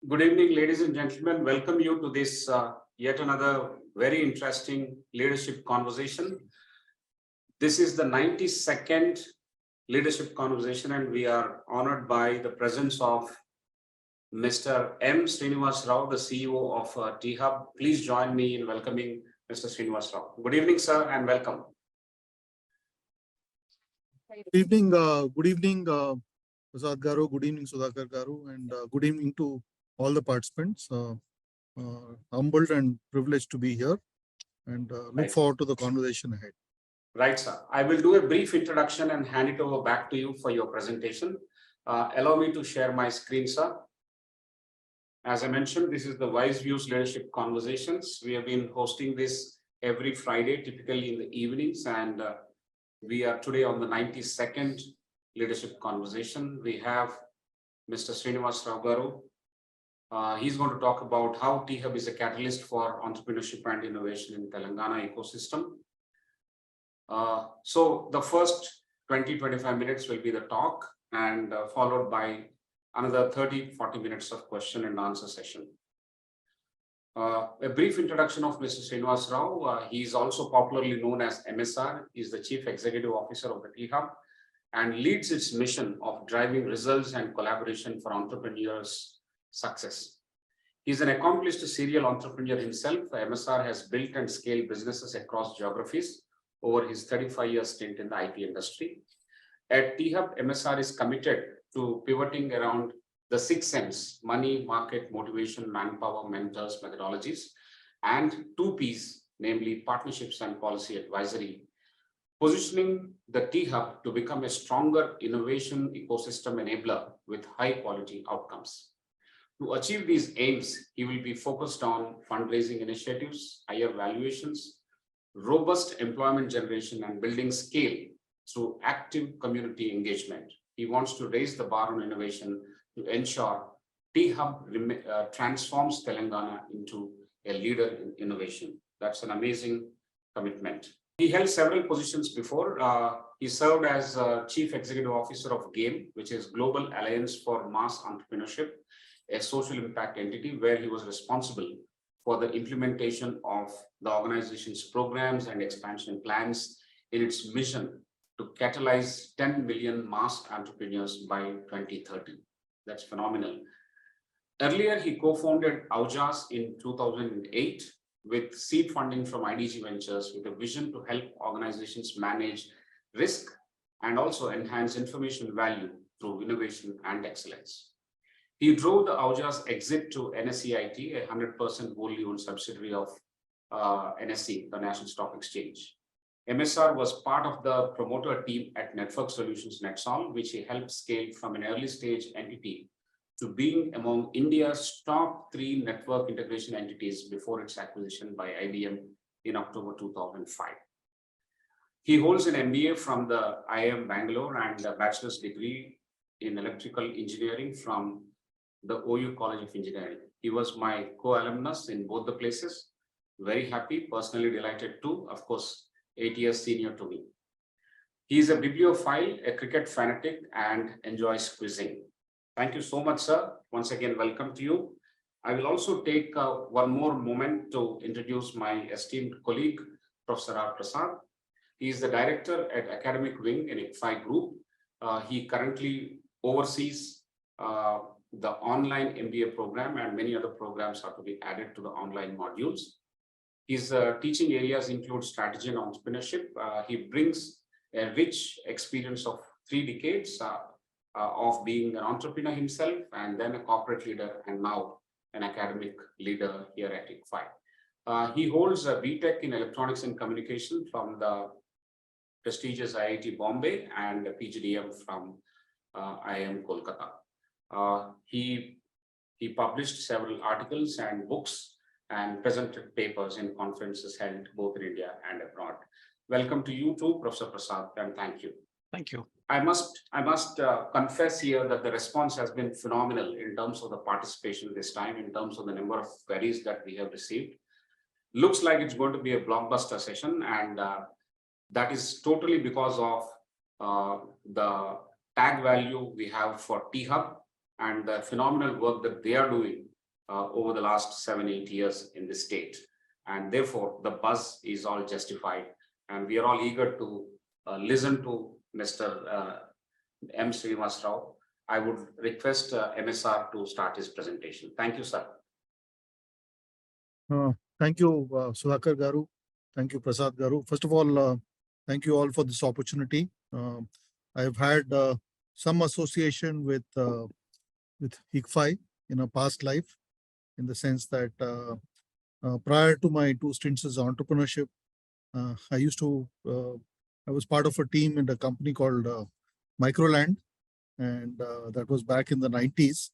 Good evening, ladies and gentlemen. Welcome you to this yet another very interesting leadership conversation. This is the 92nd leadership conversation, and we are honored by the presence of Mr. M. Srinivas Rao, the CEO of T-Hub. Please join me in welcoming Mr. Srinivas Rao. Good evening, sir, and welcome. Good evening, Prasad Garu. Good evening, Sudhakar Garu, and good evening to all the participants. Humbled and privileged to be here, and look forward to the conversation ahead. Right, sir. I will do a brief introduction and hand it over back to you for your presentation. Allow me to share my screen, sir. As I mentioned, this is the WiseViews Leadership Conversations. We have been hosting this every Friday, typically in the evenings, and we are today on the 92nd leadership conversation. We have Mr. Srinivas Rao Garu. He's going to talk about how T-Hub is a catalyst for entrepreneurship and innovation in Telangana ecosystem. So the first 20-25 minutes will be the talk, and followed by another 30-40 minutes of question and answer session. A brief introduction of Mr. Srinivas Rao. He is also popularly known as MSR. He is the Chief Executive Officer of the T-Hub and leads its mission of driving results and collaboration for entrepreneurs' success. He is an accomplished serial entrepreneur himself. MSR has built and scaled businesses across geographies over his 35-year stint in the IT industry. At T-Hub, MSR is committed to pivoting around the 6 M's: money, market, motivation, manpower, mentors, methodologies, and 2 P's, namely partnerships and policy advisory, positioning the T-Hub to become a stronger innovation ecosystem enabler with high quality outcomes. To achieve these aims, he will be focused on fundraising initiatives, higher valuations, robust employment generation, and building scale through active community engagement. He wants to raise the bar on innovation to ensure T-Hub transforms Telangana into a leader in innovation. That's an amazing commitment. He held several positions before. He served as Chief Executive Officer of GAME, which is Global Alliance for Mass Entrepreneurship, a social impact entity where he was responsible for the implementation of the organization's programs and expansion plans in its mission to catalyze 10 million mass entrepreneurs by 2030. That's phenomenal. Earlier, he co-founded Aujas in 2008 with seed funding from IDG Ventures with a vision to help organizations manage risk and also enhance information value through innovation and excellence. He drove the Aujas exit to NSEIT, a 100% wholly owned subsidiary of NSE, the National Stock Exchange. MSR was part of the promoter team at Network Solutions Nexol, which he helped scale from an early stage entity to being among India's top 3 network integration entities before its acquisition by IBM in October 2005. He holds an MBA from the IIM Bangalore and a bachelor's degree in electrical engineering from the OU College of Engineering. He was my co-alumnus in both the places. Very happy, personally delighted too. Of course, 8 years senior to me. He is a bibliophile, a cricket fanatic, and enjoys quizzing. Thank you so much, sir. Once again, welcome to you. I will also take one more moment to introduce my esteemed colleague, Professor Prasad. He is the director at Academic Wing in ICFAI Group. He currently oversees the online MBA program, and many other programs are to be added to the online modules. His teaching areas include strategy and entrepreneurship. He brings a rich experience of 3 decades of being an entrepreneur himself, and then a corporate leader, and now an academic leader here at ICFAI. He holds a BTech in Electronics and Communication from the prestigious IIT Bombay and a PGDM from IIM Kolkata. He published several articles and books and presented papers in conferences held both in India and abroad. Welcome to you too, Professor Prasad, and thank you. Thank you. I must confess here that the response has been phenomenal in terms of the participation this time, in terms of the number of queries that we have received. Looks like it's going to be a blockbuster session, and that is totally because of the tag value we have for T-Hub and the phenomenal work that they are doing over the last 7-8 years in the state. And therefore, the buzz is all justified. And we are all eager to listen to Mr. M. Srinivas Rao. I would request MSR to start his presentation. Thank you, sir. Thank you, Sudhakar Garu. Thank you, Prasad Garu. First of all, thank you all for this opportunity. I've had some association with ICFAI in a past life, in the sense that prior to my 2 stints as entrepreneurship, I was part of a team in a company called Microland, and that was back in the 90s.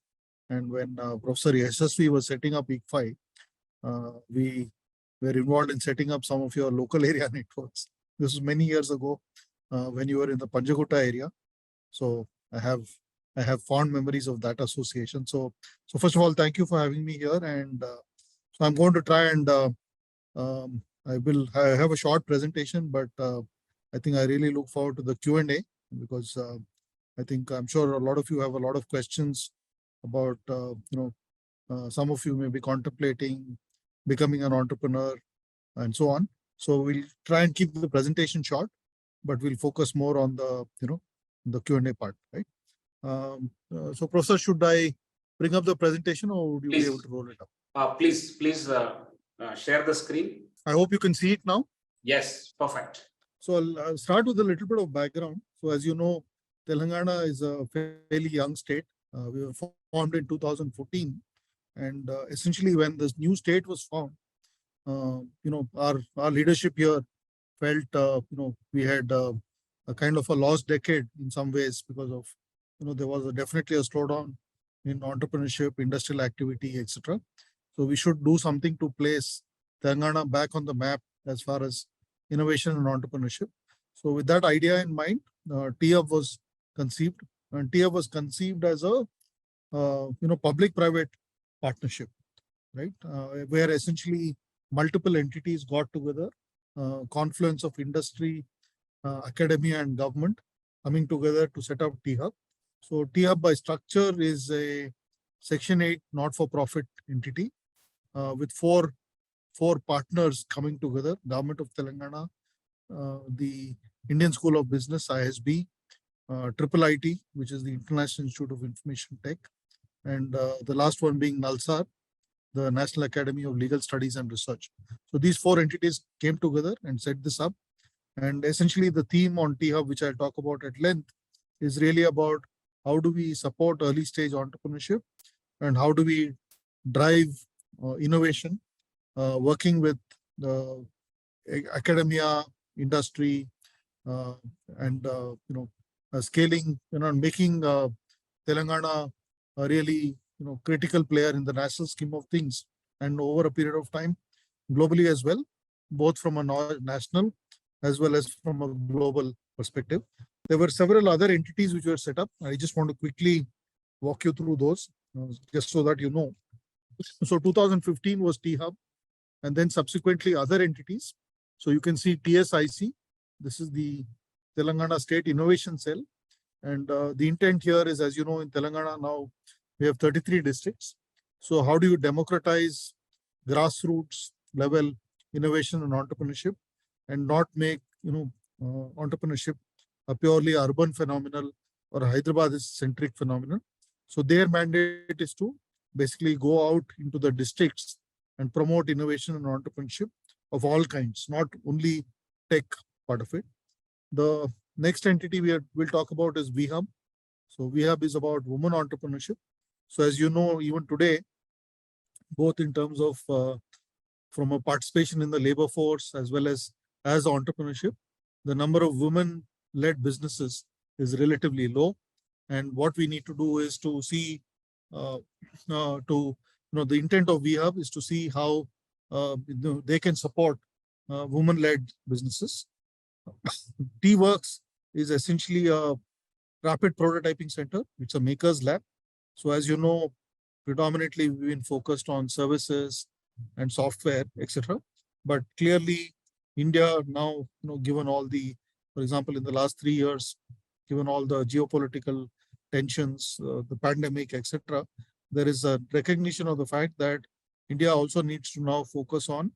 And when Professor Yashasvi was setting up ICFAI, we were involved in setting up some of your local area networks. This was many years ago when you were in the Panjagutta area. So I have fond memories of that association. So first of all, thank you for having me here. And so I'm going to try and I have a short presentation, but I think I really look forward to the Q&A, because I'm sure a lot of you have a lot of questions about, some of you may be contemplating becoming an entrepreneur and so on. So we'll try and keep the presentation short, but we'll focus more on the, the Q&A part, right? So Professor, should I bring up the presentation, or would you be able to roll it up? Please share the screen. I hope you can see it now. Yes, perfect. So I'll start with a little bit of background. So as you know, Telangana is a fairly young state. We were formed in 2014. And essentially, when this new state was formed, our leadership here felt, we had a kind of a lost decade in some ways, because of, there was definitely a slowdown in entrepreneurship, industrial activity, etc. So we should do something to place Telangana back on the map as far as innovation and entrepreneurship. So with that idea in mind, THUB was conceived, and THUB was conceived as a public-private partnership, right? Where essentially multiple entities got together, confluence of industry, academia, and government coming together to set up THUB. So THUB by structure is a Section 8 not-for-profit entity with four partners coming together: Government of Telangana, the Indian School of Business, ISB, IIIT, which is the International Institute of Information Tech, and the last one being NALSAR, the National Academy of Legal Studies and Research. So these 4 entities came together and set this up. And essentially the theme on THUB, which I'll talk about at length, is really about how do we support early stage entrepreneurship, and how do we drive innovation, working with the academia, industry, and scaling, making Telangana a really critical player in the national scheme of things, and over a period of time globally as well, both from a national as well as from a global perspective. There were several other entities which were set up. I just want to quickly walk you through those, just so that you know. So 2015 was THUB, and then subsequently other entities. So you can see TSIC. This is the Telangana State Innovation Cell. And the intent here is, as you know, in Telangana now, we have 33 districts. So how do you democratize grassroots level innovation and entrepreneurship, and not make entrepreneurship a purely urban phenomenon or a Hyderabad-centric phenomenon? So their mandate is to basically go out into the districts and promote innovation and entrepreneurship of all kinds, not only tech part of it. The next entity we'll talk about is WeHub. So WeHub is about women entrepreneurship. So as you know, even today, both in terms of from a participation in the labor force as well as entrepreneurship, the number of women-led businesses is relatively low. And what we need to do is to see, the intent of WeHub is to see how they can support women-led businesses. T-Works is essentially a rapid prototyping center. It's a maker's lab. So as you know, predominantly we've been focused on services and software, etc. But clearly, India now, given all the, for example, in the last 3 years, given all the geopolitical tensions, the pandemic, etc., there is a recognition of the fact that India also needs to now focus on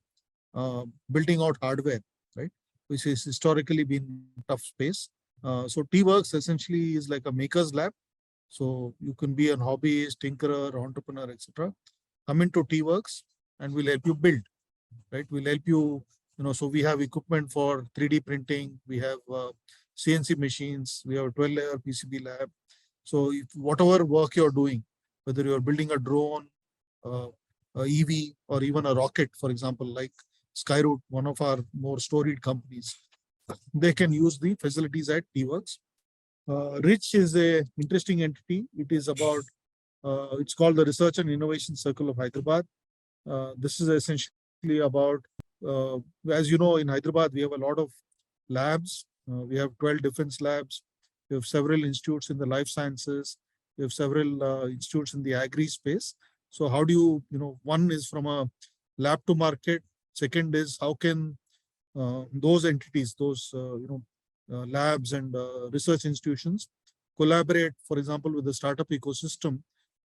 building out hardware, right? Which has historically been tough space. So T-Works essentially is like a maker's lab. So you can be an hobbyist, tinkerer, entrepreneur, etc. Come into T-Works and we'll help you build, right? We'll help you, so we have equipment for 3D printing. We have CNC machines. We have a 12-layer PCB lab. So if whatever work you're doing, whether you're building a drone, a EV, or even a rocket, for example, like Skyroot, one of our more storied companies, they can use the facilities at T-Works. Rich is a interesting entity. It is about, it's called the Research and Innovation Circle of Hyderabad. This is essentially about, as you know, in Hyderabad, we have a lot of labs. We have 12 defense labs. We have several institutes in the life sciences. We have several institutes in the agri space. So how do you, one is from a lab to market. Second is how can those entities, those, labs and research institutions collaborate, for example, with the startup ecosystem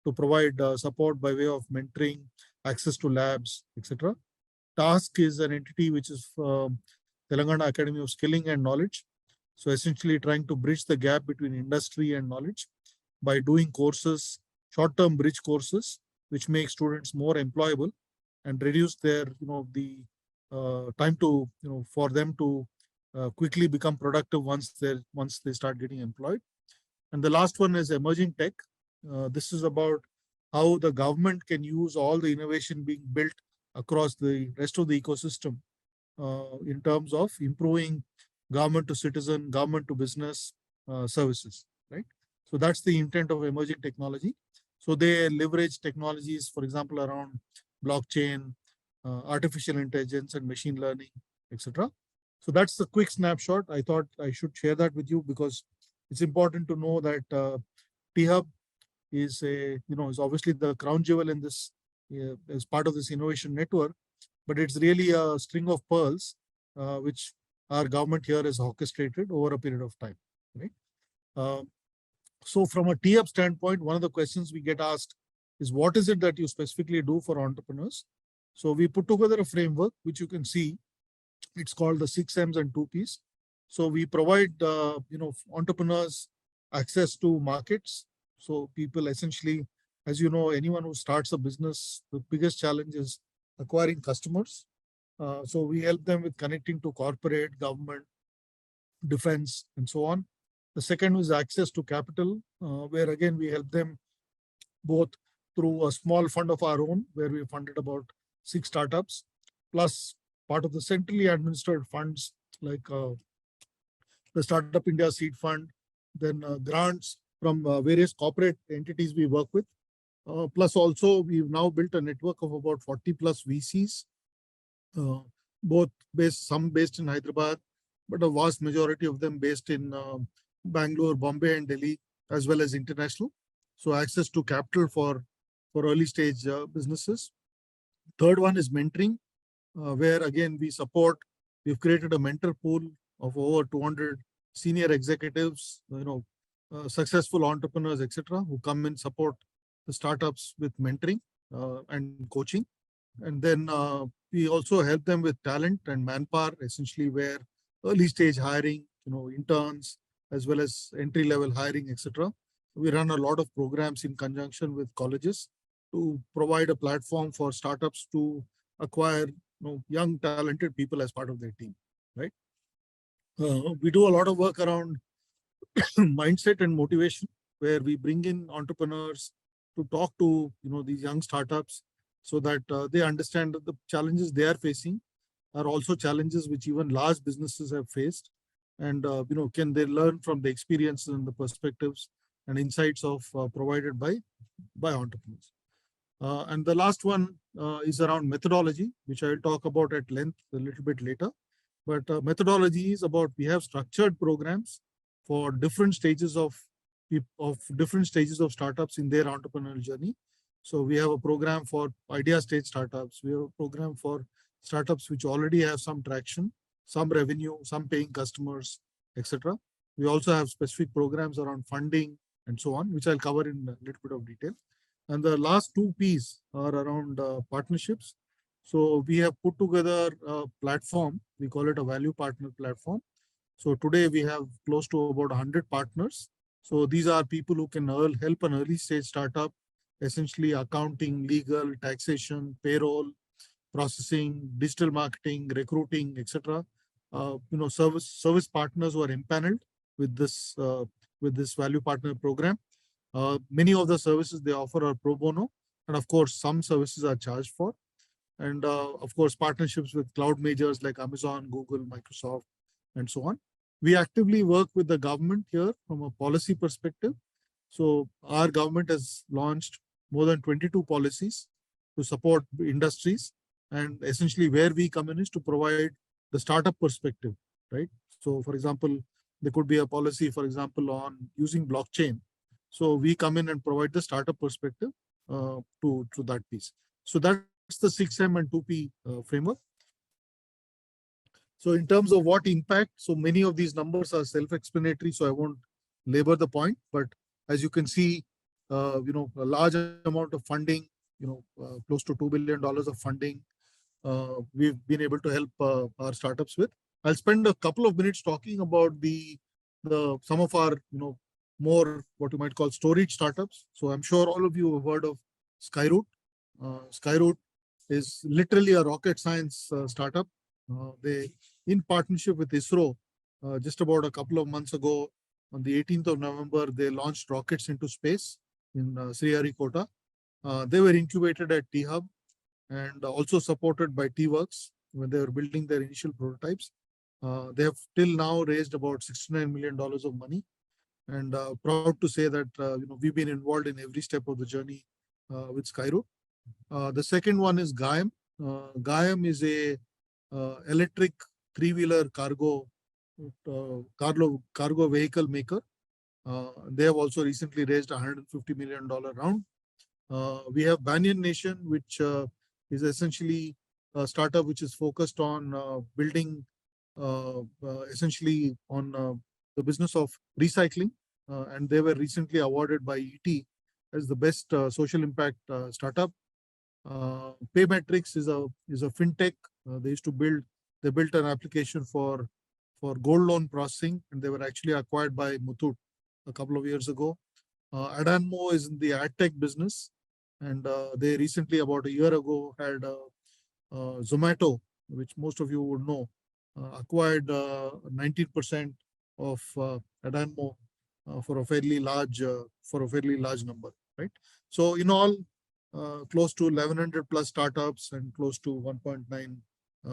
to provide support by way of mentoring, access to labs, etc. Task is an entity which is Telangana Academy of Skilling and Knowledge. So essentially trying to bridge the gap between industry and knowledge by doing courses, short-term bridge courses, which make students more employable and reduce their, the time to, for them to quickly become productive once they start getting employed. And the last one is emerging tech. This is about how the government can use all the innovation being built across the rest of the ecosystem in terms of improving government to citizen, government to business services, right? So that's the intent of emerging technology. So they leverage technologies, for example, around blockchain, artificial intelligence and machine learning, etc. So that's the quick snapshot. I thought I should share that with you because it's important to know that T-Hub is is obviously the crown jewel in this as part of this innovation network, but it's really a string of pearls which our government here has orchestrated over a period of time, right? So from a T-Hub standpoint, one of the questions we get asked is what is it that you specifically do for entrepreneurs? So we put together a framework which you can see. It's called the 6 M's and 2 P's. So we provide entrepreneurs access to markets. So people essentially, as you know, anyone who starts a business, the biggest challenge is acquiring customers. So we help them with connecting to corporate, government, defense, and so on. The second is access to capital, where again we help them both through a small fund of our own, where we funded about 6 startups, plus part of the centrally administered funds like the Startup India Seed Fund, then grants from various corporate entities we work with. Plus also, we've now built a network of about 40 plus VCs, both some based in Hyderabad, but a vast majority of them based in Bangalore, Bombay, and Delhi, as well as international. So access to capital for early stage businesses. Third one is mentoring, where again we've created a mentor pool of over 200 senior executives, successful entrepreneurs, etc., who come and support the startups with mentoring and coaching. And then we also help them with talent and manpower, essentially where early stage hiring, interns, as well as entry level hiring, etc. We run a lot of programs in conjunction with colleges to provide a platform for startups to acquire young talented people as part of their team, right? We do a lot of work around mindset and motivation, where we bring in entrepreneurs to talk to these young startups so that they understand that the challenges they are facing are also challenges which even large businesses have faced, and can they learn from the experiences and the perspectives and insights of provided by entrepreneurs. And the last one is around methodology, which I will talk about at length a little bit later. But methodology is about, we have structured programs for different stages of startups in their entrepreneurial journey. So we have a program for idea stage startups. We have a program for startups which already have some traction, some revenue, some paying customers, etc. We also have specific programs around funding and so on, which I'll cover in a little bit of detail. And the last two P's are around partnerships. So we have put together a platform, we call it a value partner platform. So today we have close to about 100 partners. So these are people who can help an early stage startup, essentially accounting, legal, taxation, payroll, processing, digital marketing, recruiting, etc. Service partners who are impaneled with this value partner program. Many of the services they offer are pro bono, and of course, some services are charged for. And of course, partnerships with cloud majors like Amazon, Google, Microsoft, and so on. We actively work with the government here from a policy perspective. So our government has launched more than 22 policies to support industries. And essentially where we come in is to provide the startup perspective, right? So for example, there could be a policy, for example, on using blockchain. So we come in and provide the startup perspective to that piece. So that's the 6M and 2P framework. So in terms of what impact, so many of these numbers are self-explanatory, so I won't labor the point. But as you can see, a large amount of funding, close to $2 billion of funding, we've been able to help our startups with. I'll spend a couple of minutes talking about some of our more what you might call storage startups. So I'm sure all of you have heard of Skyroot. Skyroot is literally a rocket science startup. They, in partnership with ISRO, just about a couple of months ago, on the 18th of November, they launched rockets into space in Sriharikota. They were incubated at T-Hub and also supported by T-Works when they were building their initial prototypes. They have till now raised about $69 million of money, and proud to say that we've been involved in every step of the journey with Skyroot. The second one is Gayam. Gayam is a electric three-wheeler cargo vehicle maker. They have also recently raised $150 million round. We have Banyan Nation, which is essentially a startup which is focused on building essentially on the business of recycling. And they were recently awarded by ET as the best social impact startup. Paymetrics is a fintech. They built an application for gold loan processing, and they were actually acquired by Muthoot a couple of years ago. Adanmo is in the ad tech business, and they recently, about a year ago, had Zomato, which most of you would know, acquired 19% of Adanmo for a fairly large number, right? So in all, close to 1,100 plus startups and close to $1.9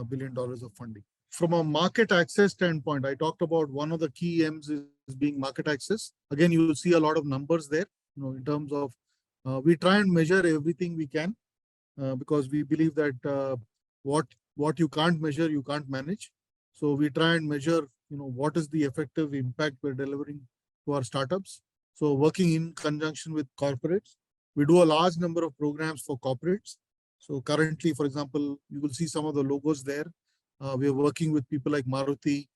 billion of funding. From a market access standpoint, I talked about one of the key M's is being market access. Again, you will see a lot of numbers there, in terms of we try and measure everything we can because we believe that what you can't measure, you can't manage. So we try and measure, what is the effective impact we're delivering to our startups. So working in conjunction with corporates, we do a large number of programs for corporates. So currently, for example, you will see some of the logos there. We are working with people like Maruti,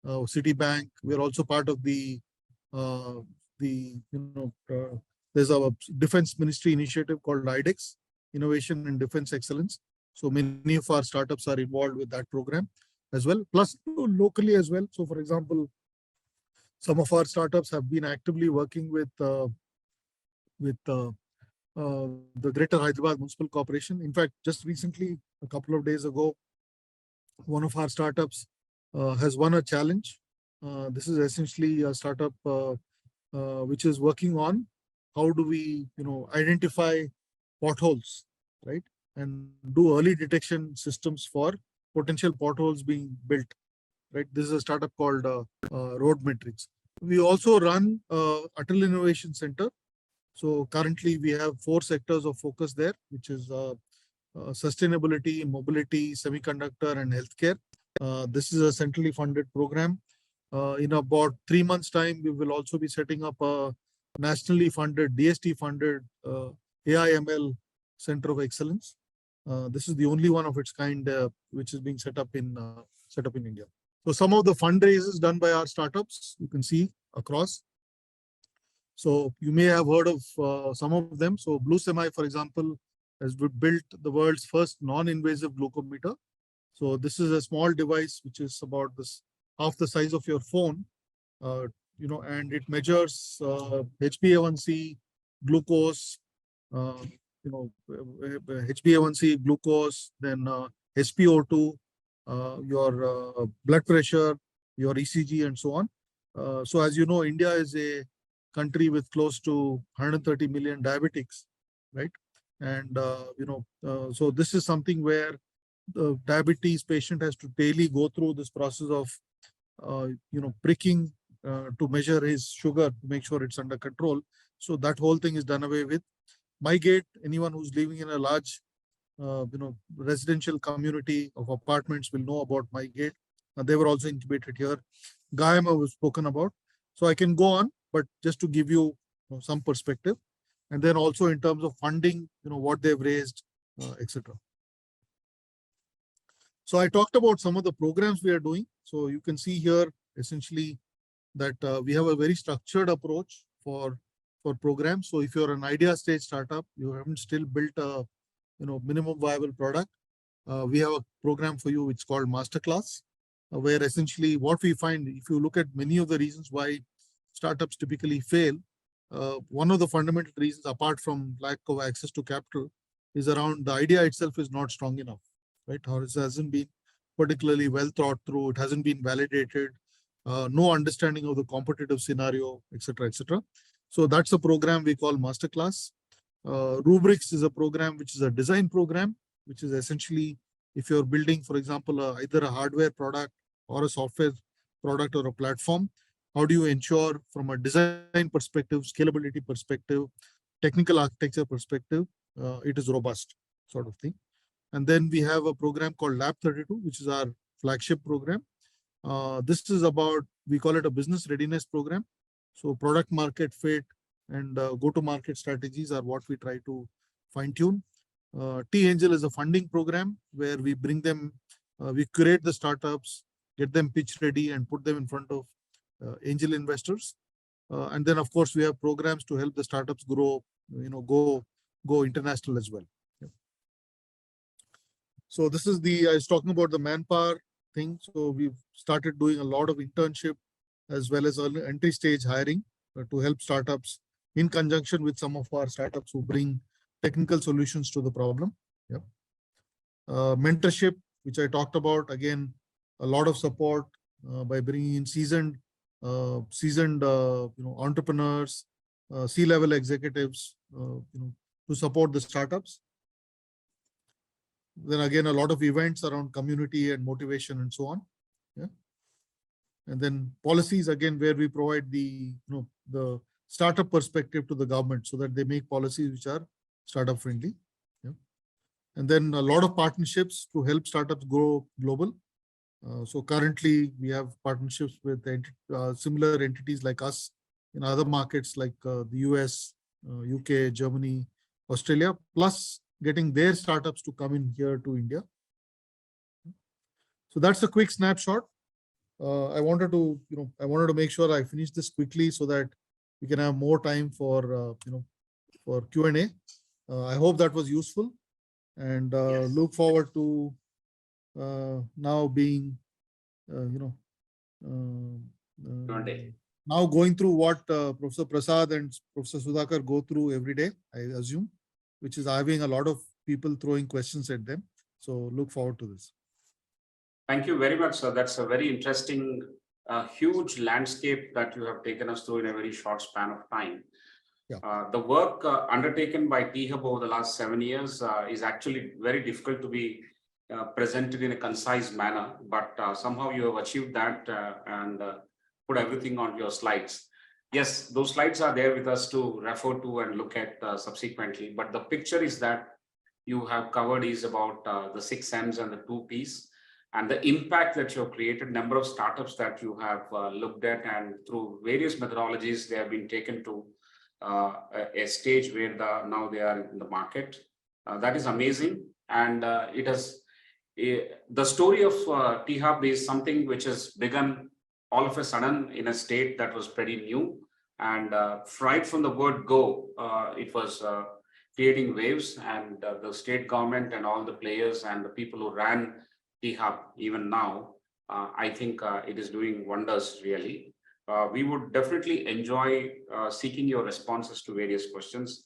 Citibank. We are also part of there's a defense ministry initiative called IDEX, Innovation and Defense Excellence. So many of our startups are involved with that program as well, plus locally as well. So for example, some of our startups have been actively working with the Greater Hyderabad Municipal Corporation. In fact, just recently, a couple of days ago, one of our startups has won a challenge. This is essentially a startup which is working on how do we, identify potholes, right? And do early detection systems for potential potholes being built, right? This is a startup called Road Metrics. We also run Atal Innovation Center. So currently we have 4 sectors of focus there, which is sustainability, mobility, semiconductor, and healthcare. This is a centrally funded program. In about 3 months' time, we will also be setting up a nationally funded, DST funded AI/ML Center of Excellence. This is the only one of its kind which is being set up in India. So some of the fundraisers done by our startups, you can see across. So you may have heard of some of them. So Blue Semi, for example, has built the world's first non-invasive glucometer. So this is a small device which is about this half the size of your phone, and it measures HbA1c, glucose, uh, HbA1c, glucose, then SpO2, your blood pressure, your ECG, and so on. So as you know, India is a country with close to 130 million diabetics, right? And so this is something where the diabetes patient has to daily go through this process of pricking to measure his sugar to make sure it's under control. So that whole thing is done away with. MyGate, anyone who's living in a large residential community of apartments will know about MyGate. They were also incubated here. Gayama was spoken about. So I can go on, but just to give you, some perspective. And then also in terms of funding, what they've raised, etc. So I talked about some of the programs we are doing. So you can see here essentially that we have a very structured approach for programs. So if you're an idea stage startup, you haven't still built a minimum viable product, we have a program for you which is called Masterclass, where essentially what we find, if you look at many of the reasons why startups typically fail, one of the fundamental reasons, apart from lack of access to capital, is around the idea itself is not strong enough, right? Or it hasn't been particularly well thought through, it hasn't been validated, no understanding of the competitive scenario, etc., etc. So that's a program we call Masterclass. Rubrics is a program which is a design program, which is essentially if you're building, for example, either a hardware product or a software product or a platform, how do you ensure from a design perspective, scalability perspective, technical architecture perspective, it is robust sort of thing. And then we have a program called Lab 32, which is our flagship program. This is about, we call it a business readiness program. So product market fit and go-to-market strategies are what we try to fine-tune. T-Angel is a funding program where we bring them, we curate the startups, get them pitch ready and put them in front of angel investors. And then of course we have programs to help the startups grow, go international as well. Yeah. So this is I was talking about the manpower thing. So we've started doing a lot of internship as well as early entry stage hiring to help startups in conjunction with some of our startups who bring technical solutions to the problem. Yep. Mentorship, which I talked about, again, a lot of support by bringing in seasoned entrepreneurs, C-level executives, to support the startups. Then again, a lot of events around community and motivation and so on. Yeah. And then policies, again, where we provide the startup perspective to the government so that they make policies which are startup friendly. Yeah. And then a lot of partnerships to help startups grow global. So currently we have partnerships with similar entities like us in other markets like the US, UK, Germany, Australia, plus getting their startups to come in here to India. So that's a quick snapshot. I wanted to make sure I finish this quickly so that we can have more time for for Q&A. I hope that was useful, and yes. Look forward to now being now going through what Professor Prasad and Professor Sudhakar go through every day, I assume, which is having a lot of people throwing questions at them. So look forward to this. Thank you very much, sir. That's a very interesting, huge landscape that you have taken us through in a very short span of time. Yeah. The work undertaken by T-Hub over the last 7 years is actually very difficult to be presented in a concise manner, but somehow you have achieved that and put everything on your slides. Yes, those slides are there with us to refer to and look at subsequently, but the picture is that you have covered is about the 6 M's and the 2 P's. And the impact that you have created, number of startups that you have looked at, and through various methodologies, they have been taken to a stage where now they are in the market. That is amazing. And it has, the story of T-Hub is something which has begun all of a sudden in a state that was pretty new. And right from the word go, it was creating waves, and the state government and all the players and the people who ran T-Hub even now, I think it is doing wonders really. We would definitely enjoy seeking your responses to various questions.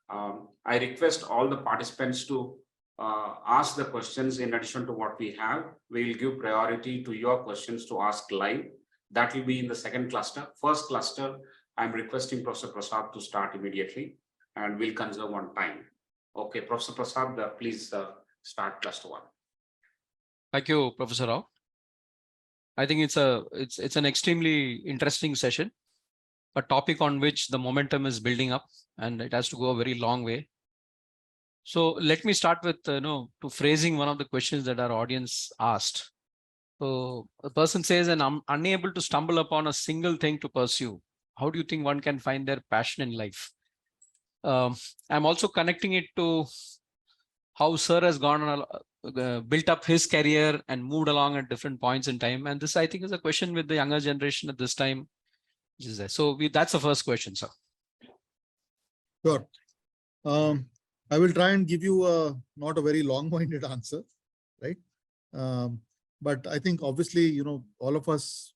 I request all the participants to ask the questions in addition to what we have. We will give priority to your questions to ask live. That will be in the second cluster. First cluster, I'm requesting Professor Prasad to start immediately, and we'll conserve on time. Okay, Professor Prasad, please start cluster one. Thank you, Professor Rao. I think it's an extremely interesting session, a topic on which the momentum is building up, and it has to go a very long way. So let me start with to phrasing one of the questions that our audience asked. So a person says, and I'm unable to stumble upon a single thing to pursue. How do you think one can find their passion in life? I'm also connecting it to how Sir has gone built up his career and moved along at different points in time. And this, I think, is a question with the younger generation at this time. So that's the first question, sir. Sure. I will try and give you not a very long-winded answer, right? But I think obviously, all of us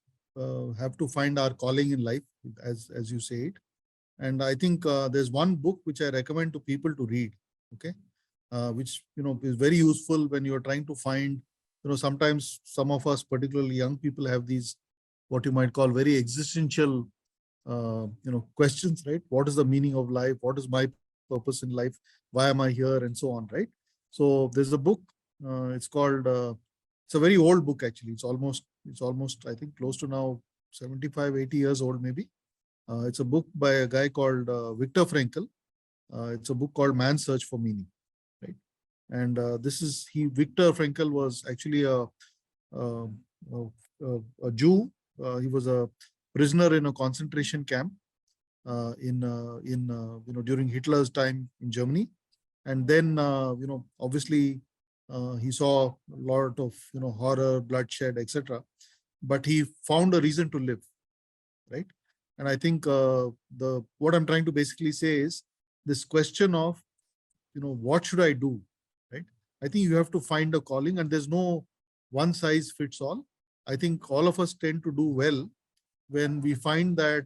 have to find our calling in life, as you say it. And I think there's one book which I recommend to people to read, okay? Which, is very useful when you're trying to find, sometimes some of us, particularly young people, have these, what you might call very existential, questions, right? What is the meaning of life? What is my purpose in life? Why am I here? And so on, right? So there's a book, it's called, it's a very old book, actually. It's almost, I think, close to now 75, 80 years old, maybe. It's a book by a guy called Viktor Frankl. It's a book called Man's Search for Meaning, right? And Viktor Frankl was actually a Jew. He was a prisoner in a concentration camp during Hitler's time in Germany. And then, obviously, he saw a lot of, horror, bloodshed, etc. But he found a reason to live, right? And I think what I'm trying to basically say is this question of, what should I do, right? I think you have to find a calling, and there's no one size fits all. I think all of us tend to do well when we find that,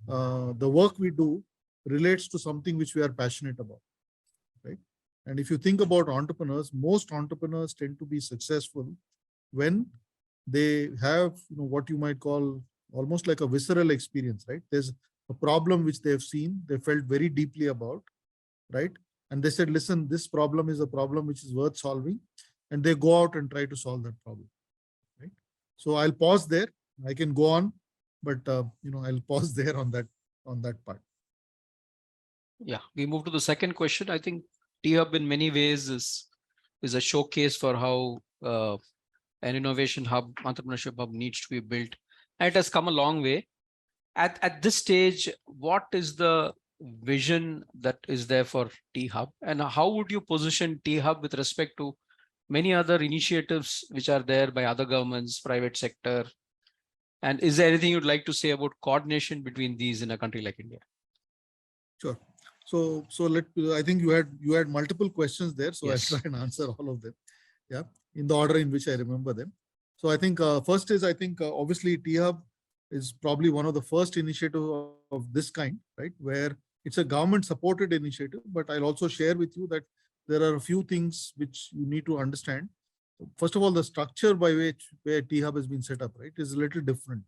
the work we do relates to something which we are passionate about, right? And if you think about entrepreneurs, most entrepreneurs tend to be successful when they have, what you might call almost like a visceral experience, right? There's a problem which they have seen, they felt very deeply about, right? And they said, listen, this problem is a problem which is worth solving. And they go out and try to solve that problem, right? So I'll pause there. I can go on, but, I'll pause there on that part. Yeah, we move to the second question. I think T-Hub in many ways is a showcase for how an innovation hub, entrepreneurship hub needs to be built. And it has come a long way. At this stage, what is the vision that is there for T-Hub? And how would you position T-Hub with respect to many other initiatives which are there by other governments, private sector? And is there anything you'd like to say about coordination between these in a country like India? Sure. So I think you had multiple questions there. So Yes. I'll try and answer all of them. Yeah, in the order in which I remember them. So I think first is, obviously T-Hub is probably one of the first initiatives of this kind, right? Where it's a government supported initiative, but I'll also share with you that there are a few things which you need to understand. First of all, the structure by where T-Hub has been set up, right, is a little different.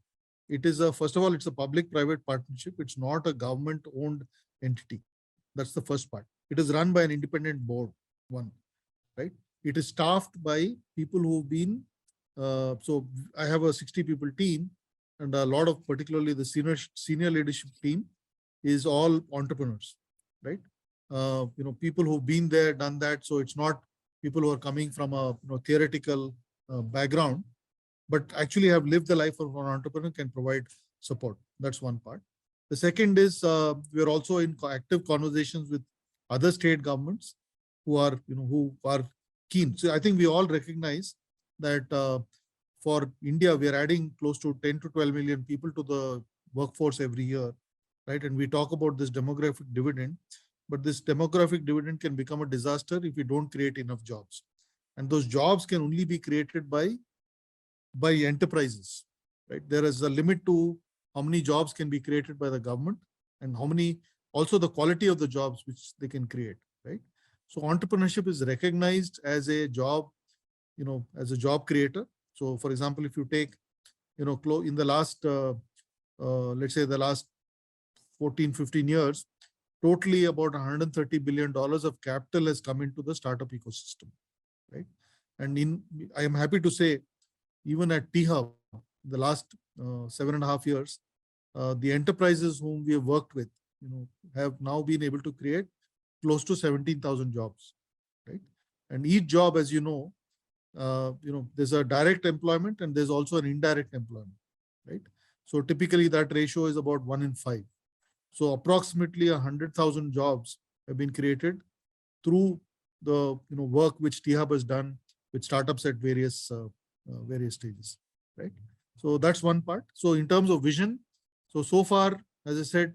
It is first of all, it's a public-private partnership. It's not a government-owned entity. That's the first part. It is run by an independent board, one, right? It is staffed by people who've been, so I have a 60 people team, and a lot of, particularly the senior leadership team is all entrepreneurs, right? People who've been there, done that. So it's not people who are coming from a theoretical background, but actually have lived the life of an entrepreneur, can provide support. That's one part. The second is we are also in active conversations with other state governments who are keen. So I think we all recognize that for India, we are adding close to 10 to 12 million people to the workforce every year, right? And we talk about this demographic dividend, but this demographic dividend can become a disaster if we don't create enough jobs. And those jobs can only be created by enterprises, right? There is a limit to how many jobs can be created by the government and how many, also the quality of the jobs which they can create, right? So entrepreneurship is recognized as a job, as a job creator. So for example, if you take, in the last, let's say the last 14, 15 years, totally about $130 billion of capital has come into the startup ecosystem, right? And I am happy to say, even at T-Hub, the last 7.5 years, the enterprises whom we have worked with, have now been able to create close to 17,000 jobs, right? And each job, as you know, there's a direct employment and there's also an indirect employment, right? So typically that ratio is about 1 in 5. So approximately 100,000 jobs have been created through the work which T-Hub has done with startups at various stages, right? So that's one part. So in terms of vision, so far, as I said,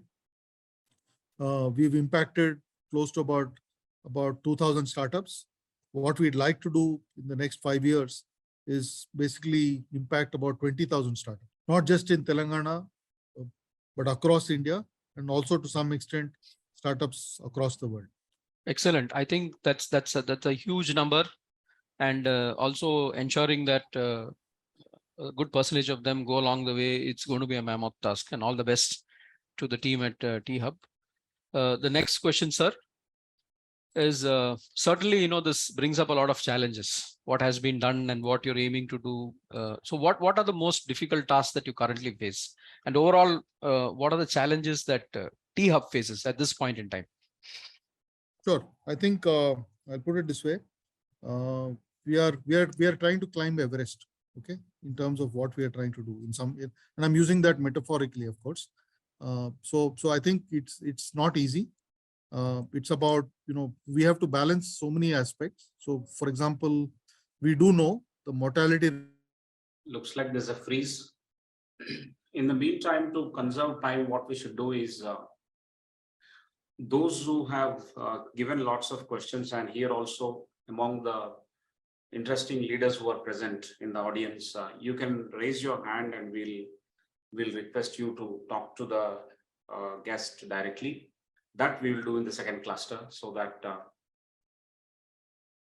we've impacted close to about 2,000 startups. What we'd like to do in the next 5 years is basically impact about 20,000 startups, not just in Telangana, but across India, and also to some extent startups across the world. Excellent. I think that's a huge number, and also ensuring that a good percentage of them go along the way. It's going to be a mammoth task, and all the best to the team at T-Hub. The next question, sir, is certainly, this brings up a lot of challenges, what has been done and what you're aiming to do. So what are the most difficult tasks that you currently face? And overall, what are the challenges that T-Hub faces at this point in time? Sure. I think I'll put it this way. We are trying to climb Everest, okay, in terms of what we are trying to do and I'm using that metaphorically, of course. So I think it's not easy. It's about, we have to balance so many aspects. So for example, we do know the mortality. Looks like there's a freeze. In the meantime, to conserve time, what we should do is those who have given lots of questions, and here also among the interesting leaders who are present in the audience, you can raise your hand and we'll request you to talk to the guest directly. That we will do in the second cluster, so that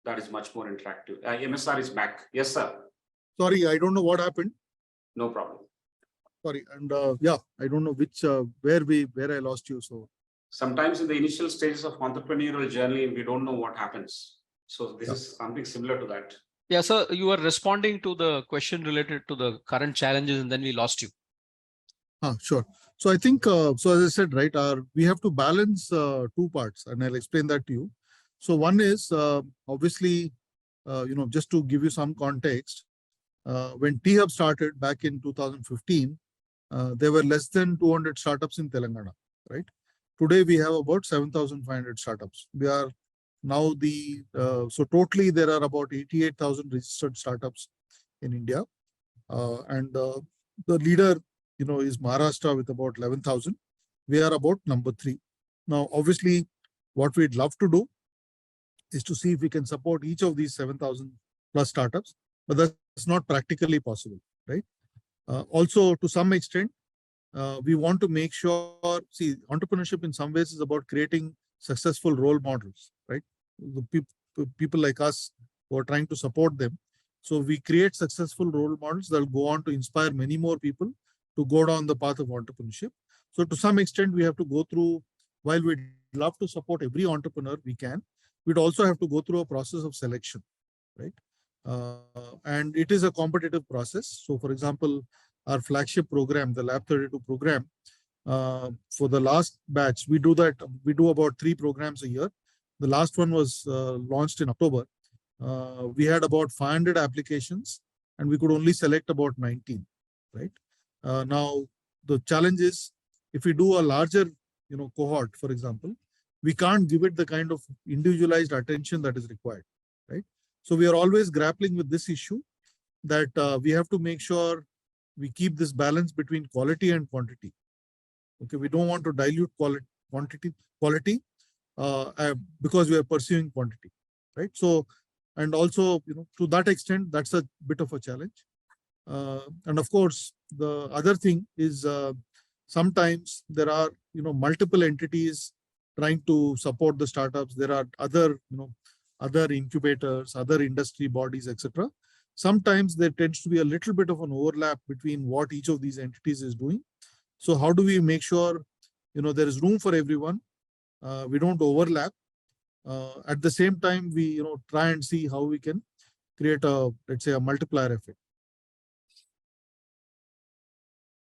that is much more interactive. MSR is back. Yes, sir. Sorry, I don't know what happened. No problem. Sorry, and yeah, I don't know which where I lost you. So sometimes in the initial stages of entrepreneurial journey, we don't know what happens. So this is something similar to that. Yeah, sir, you were responding to the question related to the current challenges, and then we lost you. Sure. So I think, so as I said, right, we have to balance two parts, and I'll explain that to you. So one is obviously, just to give you some context, when T-Hub started back in 2015, there were less than 200 startups in Telangana, right? Today we have about 7,500 startups. We are now so totally there are about 88,000 registered startups in India, and the leader, is Maharashtra with about 11,000. We are about number 3. Now, obviously, what we'd love to do is to see if we can support each of these 7,000 plus startups, but that's not practically possible, right? Also, to some extent, we want to make sure, see, entrepreneurship in some ways is about creating successful role models, right? The people like us who are trying to support them. So we create successful role models that will go on to inspire many more people to go down the path of entrepreneurship. So to some extent, we have to go through, while we'd love to support every entrepreneur we can, we'd also have to go through a process of selection, right? And it is a competitive process. So for example, our flagship program, the Lab 32 program, for the last batch, we do about 3 programs a year. The last one was launched in October. We had about 500 applications and we could only select about 19, right? Now, the challenge is, if we do a larger, cohort, for example, we can't give it the kind of individualized attention that is required, right? So we are always grappling with this issue, that we have to make sure we keep this balance between quality and quantity, Okay, we don't want to dilute quality because we are pursuing quantity, right? So, and also, to that extent, that's a bit of a challenge. And of course, the other thing is sometimes there are, multiple entities trying to support the startups. There are other, other incubators, other industry bodies, etc. Sometimes there tends to be a little bit of an overlap between what each of these entities is doing. So how do we make sure, there is room for everyone? We don't overlap. At the same time, we, try and see how we can create a, let's say, a multiplier effect.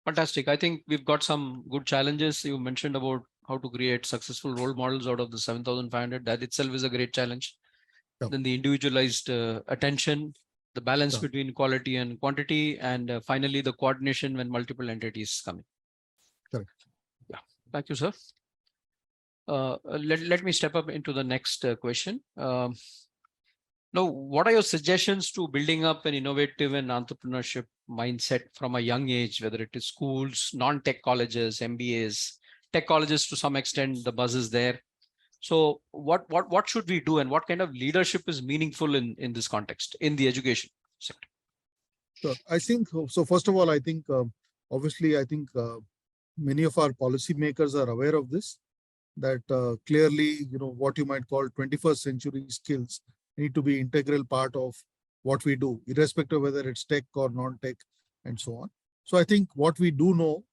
Fantastic. I think we've got some good challenges. You mentioned about how to create successful role models out of the 7,500. That itself is a great challenge. Yeah. Then the individualized attention, the balance Yeah. between quality and quantity, and finally the coordination when multiple entities come in. Correct. Yeah. Thank you, sir. Let me step up into the next question. Now, what are your suggestions to building up an innovative and entrepreneurship mindset from a young age, whether it is schools, non-tech colleges, MBAs, tech colleges to some extent, the buzz is there. So what should we do, and what kind of leadership is meaningful in this context, in the education sector? Sure. I think, so first of all, I think, obviously, I think many of our policymakers are aware of this, that clearly, what you might call 21st century skills need to be integral part of what we do, irrespective of whether it's tech or non-tech and so on. So I think what we do know,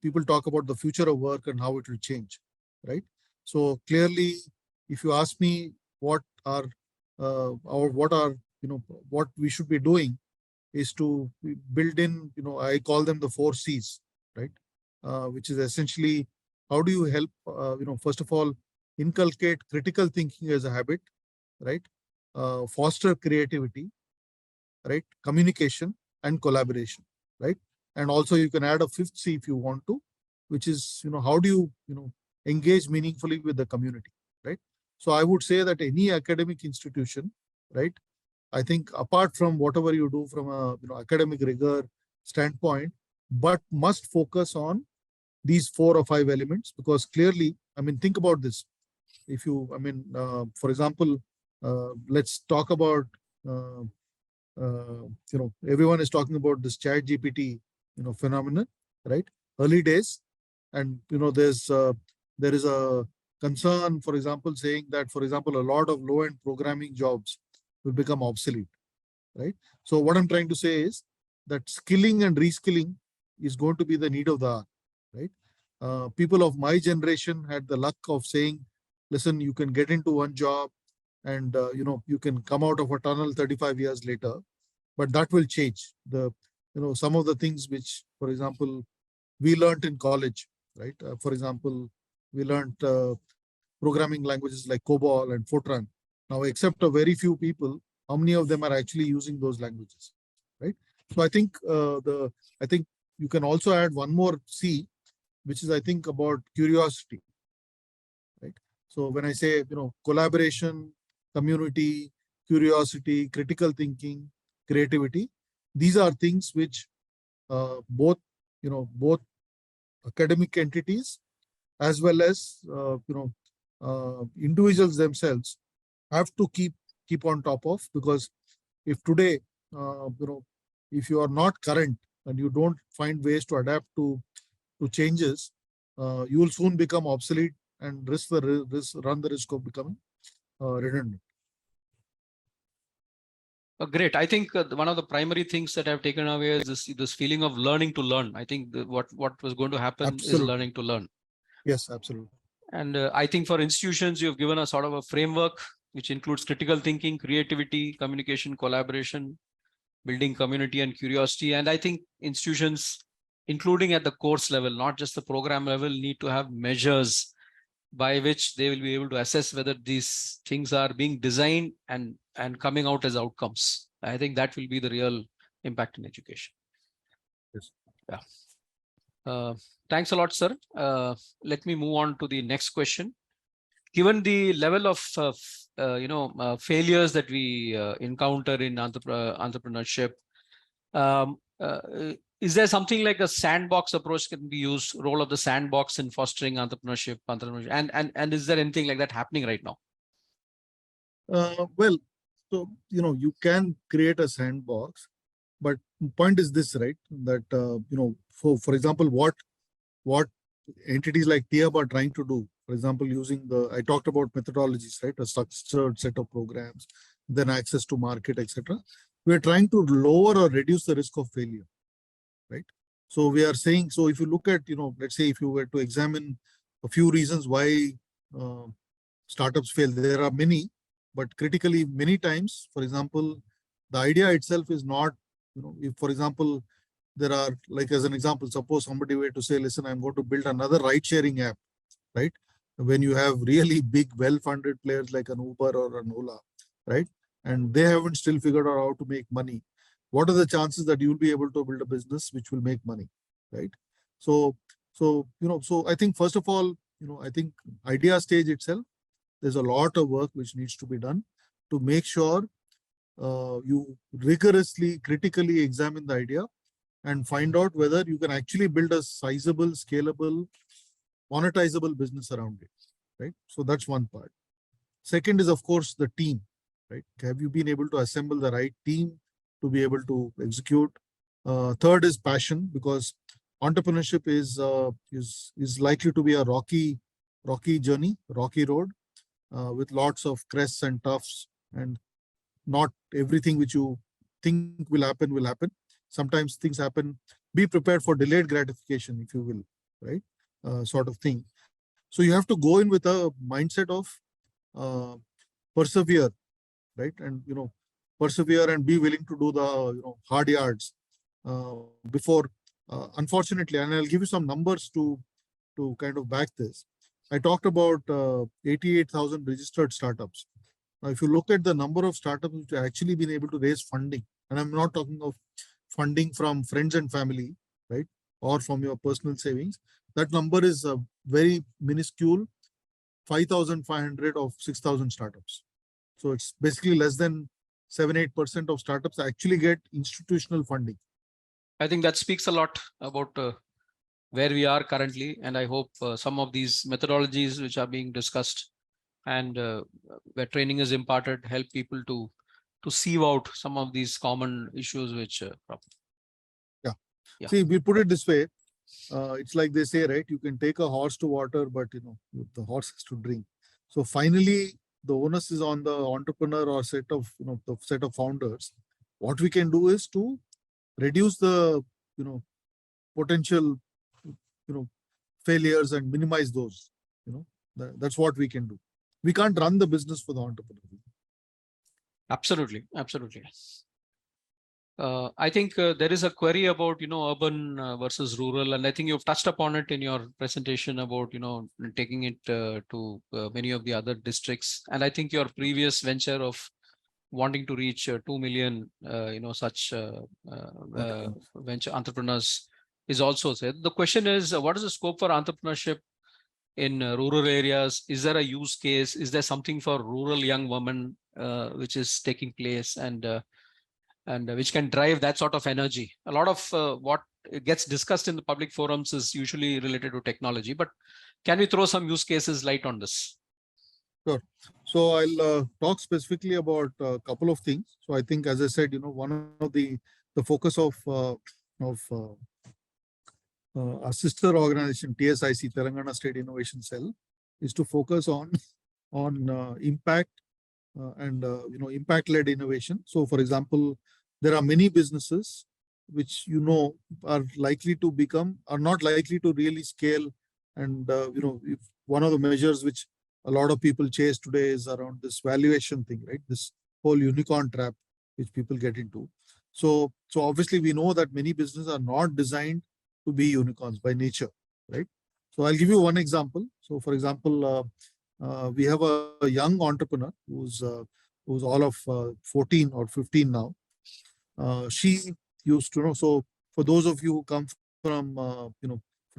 people talk about the future of work and how it will change, right? So clearly, if you ask me what we should be doing is to build in, I call them the 4 C's, right? Which is essentially, how do you help, first of all, inculcate critical thinking as a habit, right? Foster creativity, right? Communication and collaboration, right? And also you can add a 5th C if you want to, which is, how do you, engage meaningfully with the community, right? So I would say that any academic institution, right? I think apart from whatever you do from a academic rigor standpoint, but must focus on these 4 or 5 elements, because clearly, I mean, think about this. If you, for example, let's talk about, everyone is talking about this chat GPT, phenomenon, right? Early days. And, there is a concern, for example, saying that, for example, a lot of low-end programming jobs will become obsolete, right? So what I'm trying to say is that skilling and reskilling is going to be the need of the hour, right? People of my generation had the luck of saying, listen, you can get into one job and, you can come out of a tunnel 35 years later, but that will change. Some of the things which, for example, we learned in college, right? For example, we learned programming languages like COBOL and Fortran. Now, except a very few people, how many of them are actually using those languages, right? So I think you can also add one more C, which is, I think, about curiosity, right? So when I say, collaboration, community, curiosity, critical thinking, creativity, these are things which both academic entities as well as, individuals themselves have to keep on top of, because if today, if you are not current and you don't find ways to adapt to changes, you will soon become obsolete and run the risk of becoming redundant. Great. I think one of the primary things that I've taken away is this feeling of learning to learn. I think what was going to happen Absolutely. is learning to learn. Yes, absolutely. And I think for institutions, you've given a sort of a framework which includes critical thinking, creativity, communication, collaboration, building community and curiosity. And I think institutions, including at the course level, not just the program level, need to have measures by which they will be able to assess whether these things are being designed and coming out as outcomes. I think that will be the real impact in education. Yes. Yeah. Thanks a lot, sir. Let me move on to the next question. Given the level of failures that we encounter in entrepreneurship, is there something like a sandbox approach can be used, role of the sandbox in fostering entrepreneurship, and is there anything like that happening right now? Well, so, you can create a sandbox, but point is this, right? That, for example, what entities like TIAB are trying to do, for example, using I talked about methodologies, right? A structured set of programs, then access to market, etc. We're trying to lower or reduce the risk of failure, right? So we are saying, so if you look at, let's say if you were to examine a few reasons why startups fail, there are many, but critically many times, for example, the idea itself is not, if, for example, there are, like as an example, suppose somebody were to say, listen, I'm going to build another ride sharing app, right? When you have really big, well-funded players like an Uber or an Ola, right? And they haven't still figured out how to make money. What are the chances that you'll be able to build a business which will make money, right? So I think first of all, I think idea stage itself, there's a lot of work which needs to be done to make sure you rigorously, critically examine the idea and find out whether you can actually build a sizable, scalable, monetizable business around it, right? So that's one part. Second is, of course, the team, right? Have you been able to assemble the right team to be able to execute? Third is passion, because entrepreneurship is likely to be a rocky journey, rocky road, with lots of crests and toughs, and not everything which you think will happen will happen. Sometimes things happen. Be prepared for delayed gratification, if you will, right? Sort of thing. So you have to go in with a mindset of persevere, right? And persevere and be willing to do the hard yards before. Unfortunately, and I'll give you some numbers to kind of back this. I talked about 88,000 registered startups. Now, if you look at the number of startups which have actually been able to raise funding, and I'm not talking of funding from friends and family, right, or from your personal savings, that number is a very minuscule, 5,500 of 6,000 startups. So it's basically less than 7-8% of startups actually get institutional funding. I think that speaks a lot about where we are currently, and I hope some of these methodologies which are being discussed and where training is imparted help people to sieve out some of these common issues which See, we put it this way, it's like they say, right? You can take a horse to water, but the horse has to drink. So finally, the onus is on the entrepreneur or set of the set of founders. What we can do is to reduce the potential failures and minimize those. That's what we can do. We can't run the business for the entrepreneur. Absolutely. I think there is a query about urban versus rural, and I think you've touched upon it in your presentation about taking it to many of the other districts, and I think your previous venture of wanting to reach 2 million such venture entrepreneurs is also said. The question is, what is the scope for entrepreneurship in rural areas? Is there a use case? Is there something for rural young women which is taking place and which can drive that sort of energy? A lot of what gets discussed in the public forums is usually related to technology, but can we throw some use cases light on this? Sure. So I'll talk specifically about a couple of things. So I think, as I said, one of the focus of our sister organization, TSIC, Telangana State Innovation Cell, is to focus on impact and impact-led innovation. So, for example, there are many businesses which are not likely to really scale, and if one of the measures which a lot of people chase today is around this valuation thing, right? This whole unicorn trap which people get into. So obviously we know that many businesses are not designed to be unicorns by nature, right? So I'll give you one example. So for example, we have a young entrepreneur who's all of 14 or 15 now. She used to know. So for those of you who come from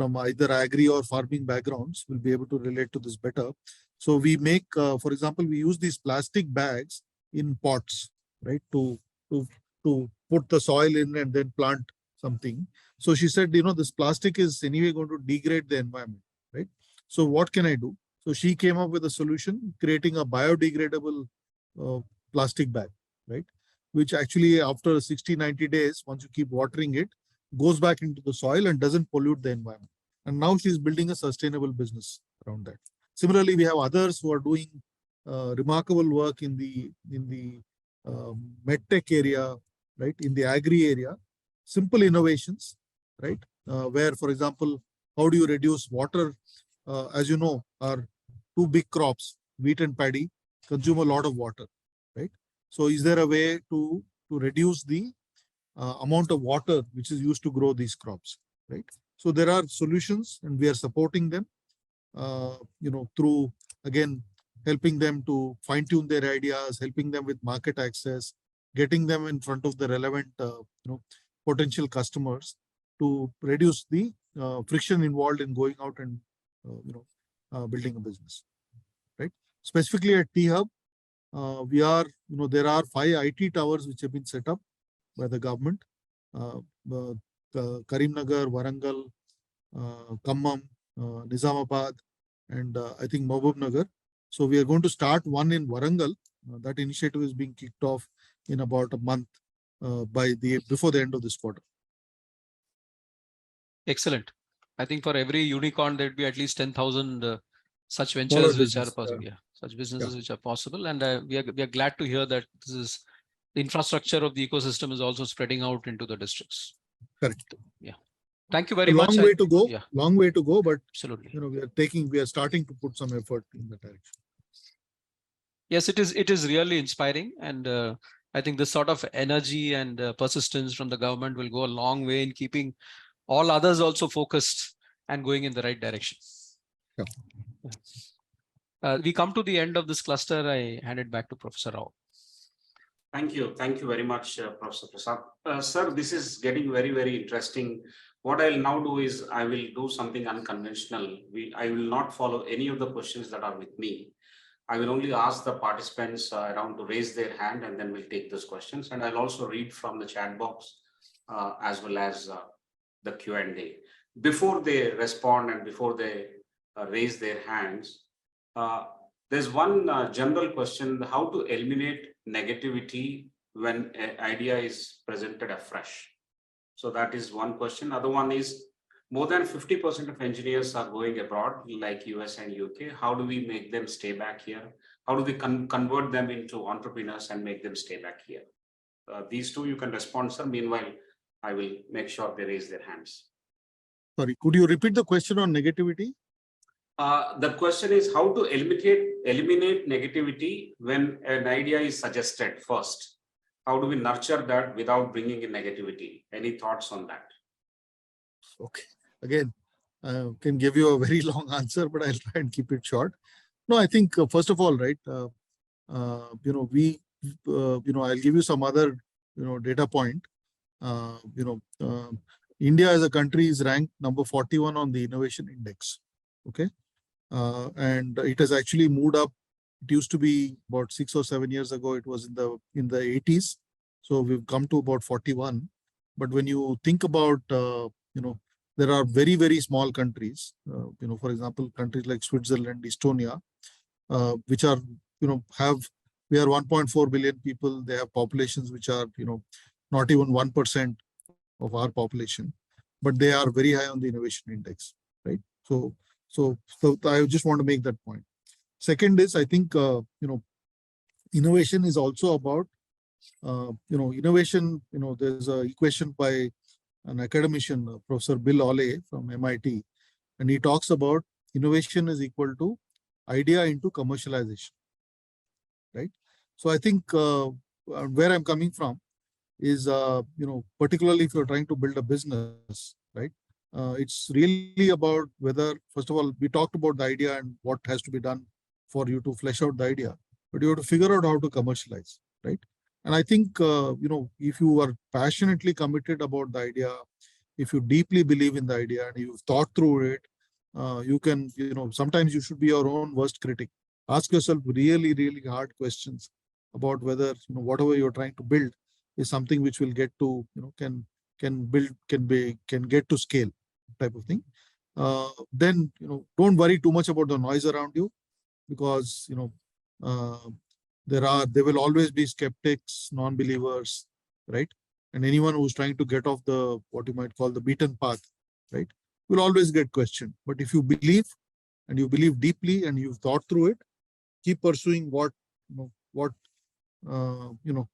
from either agri or farming backgrounds, will be able to relate to this better. So we make, for example, we use these plastic bags in pots, right, to put the soil in and then plant something. So she said, this plastic is anyway going to degrade the environment, right? So what can I do? So she came up with a solution, creating a biodegradable plastic bag, right? Which actually after 60, 90 days, once you keep watering it, goes back into the soil and doesn't pollute the environment. And now she's building a sustainable business around that. Similarly, we have others who are doing remarkable work in the medtech area, right? In the agri area, simple innovations, right? Where, for example, how do you reduce water? As you know, our two big crops, wheat and paddy, consume a lot of water, right? So is there a way to reduce the amount of water which is used to grow these crops, right? So there are solutions and we are supporting them, through, again, helping them to fine tune their ideas, helping them with market access, getting them in front of the relevant, potential customers to reduce the friction involved in going out and, building a business, right? Specifically at T-Hub, we are, there are 5 IT towers which have been set up by the government, Karimnagar, Warangal, Khammam, Nizamabad, and I think Mahbubnagar. So we are going to start one in Warangal. That initiative is being kicked off in about a month before the end of this quarter. Excellent. I think for every unicorn, there'd be at least 10,000 such ventures which are possible. Yeah, such businesses which are possible. And we are glad to hear that this is the infrastructure of the ecosystem is also spreading out into the districts. Correct. Yeah. Thank you very much. Long way to go. Yeah. Long way to go, but absolutely, we are starting to put some effort in that direction. Yes, it is really inspiring, and I think this sort of energy and persistence from the government will go a long way in keeping all others also focused and going in the right direction. Yeah. We come to the end of this cluster. I hand it back to Professor Rao. Thank you. Thank you very much, Professor Prasad. Sir, this is getting very, very interesting. What I'll now do is I will do something unconventional. I will not follow any of the questions that are with me. I will only ask the participants around to raise their hand, and then we'll take those questions. And I'll also read from the chat box as well as the Q&A. Before they respond and before they raise their hands, there's one general question: how to eliminate negativity when an idea is presented afresh? So that is one question. Other one is, more than 50% of engineers are going abroad, like US and UK. How do we make them stay back here? How do we convert them into entrepreneurs and make them stay back here? These two you can respond, sir. Meanwhile, I will make sure they raise their hands. Sorry, could you repeat the question on negativity? The question is how to eliminate negativity when an idea is suggested first. How do we nurture that without bringing in negativity? Any thoughts on that? Okay. Again, I can give you a very long answer, but I'll try and keep it short. No, I think first of all, right, I'll give you some other, data point. India as a country is ranked number 41 on the innovation index. Okay. And it has actually moved up. It used to be about 6 or 7 years ago. It was in the 80s. So we've come to about 41. But when you think about, there are very, very small countries, for example, countries like Switzerland, Estonia, which are, we are 1.4 billion people. They have populations which are, not even 1% of our population, but they are very high on the innovation index, right? So I just want to make that point. Second is, I think, innovation is also about, innovation, there's an equation by an academician, Professor Bill Ole from MIT, and he talks about innovation is equal to idea into commercialization, right? So I think where I'm coming from is, particularly if you're trying to build a business, right? It's really about whether, first of all, we talked about the idea and what has to be done for you to flesh out the idea, but you have to figure out how to commercialize, right? And I think, if you are passionately committed about the idea, if you deeply believe in the idea and you've thought through it, you can, sometimes you should be your own worst critic. Ask yourself really, really hard questions about whether, whatever you're trying to build is something which will get to, can can get to scale type of thing. Then don't worry too much about the noise around you, because there will always be skeptics, non-believers, right? And anyone who's trying to get off the what you might call the beaten path, right, will always get questioned. But if you believe, and you believe deeply, and you've thought through it, keep pursuing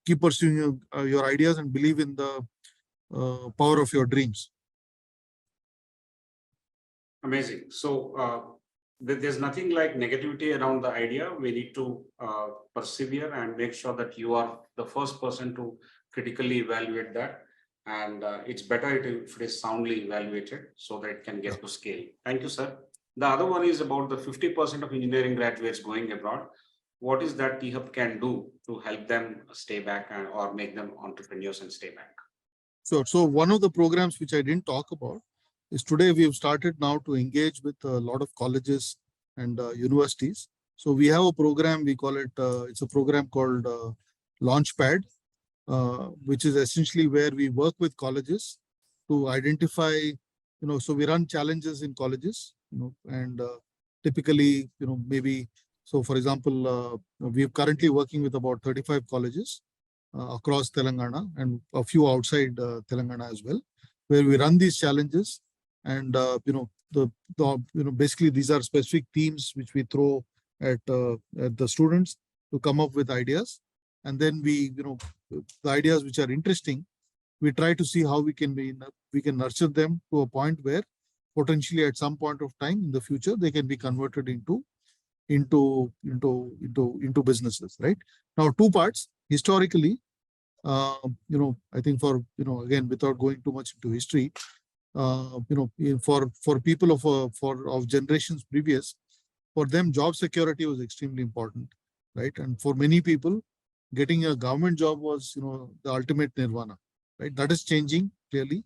keep pursuing your ideas, and believe in the power of your dreams. Amazing. So there's nothing like negativity around the idea. We need to persevere and make sure that you are the first person to critically evaluate that. And it's better if it is soundly evaluated so that it can get to scale. Thank you, sir. The other one is about the 50% of engineering graduates going abroad. What is that T-Hub can do to help them stay back or make them entrepreneurs and stay back? Sure. So one of the programs which I didn't talk about is today we have started now to engage with a lot of colleges and universities. So we have a program, we call it, it's a program called Launchpad, which is essentially where we work with colleges to identify, so we run challenges in colleges, and typically, maybe, so for example, we're currently working with about 35 colleges across Telangana and a few outside Telangana as well, where we run these challenges. And basically these are specific themes which we throw at the students to come up with ideas, and then we the ideas which are interesting, we try to see how we can nurture them to a point where potentially at some point of time in the future they can be converted into businesses. Right now, two parts historically. I think for again, without going too much into history. For people of generations previous, for them job security was extremely important, right? And for many people, getting a government job was the ultimate nirvana, right? That is changing clearly.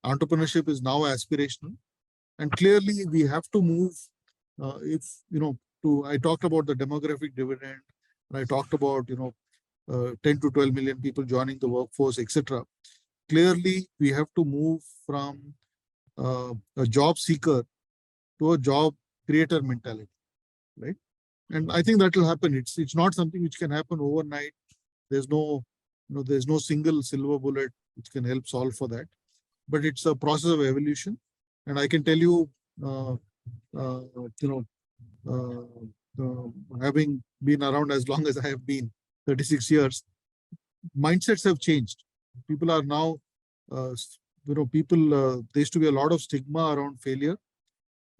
Entrepreneurship is now aspirational, and clearly we have to move. I talked about the demographic dividend, and I talked about 10 to 12 million people joining the workforce, etc. Clearly, we have to move from a job seeker to a job creator mentality, right? And I think that will happen. It's not something which can happen overnight. There's no single silver bullet which can help solve for that. But it's a process of evolution, and I can tell you, having been around as long as I have been, 36 years, mindsets have changed. People are now, there used to be a lot of stigma around failure.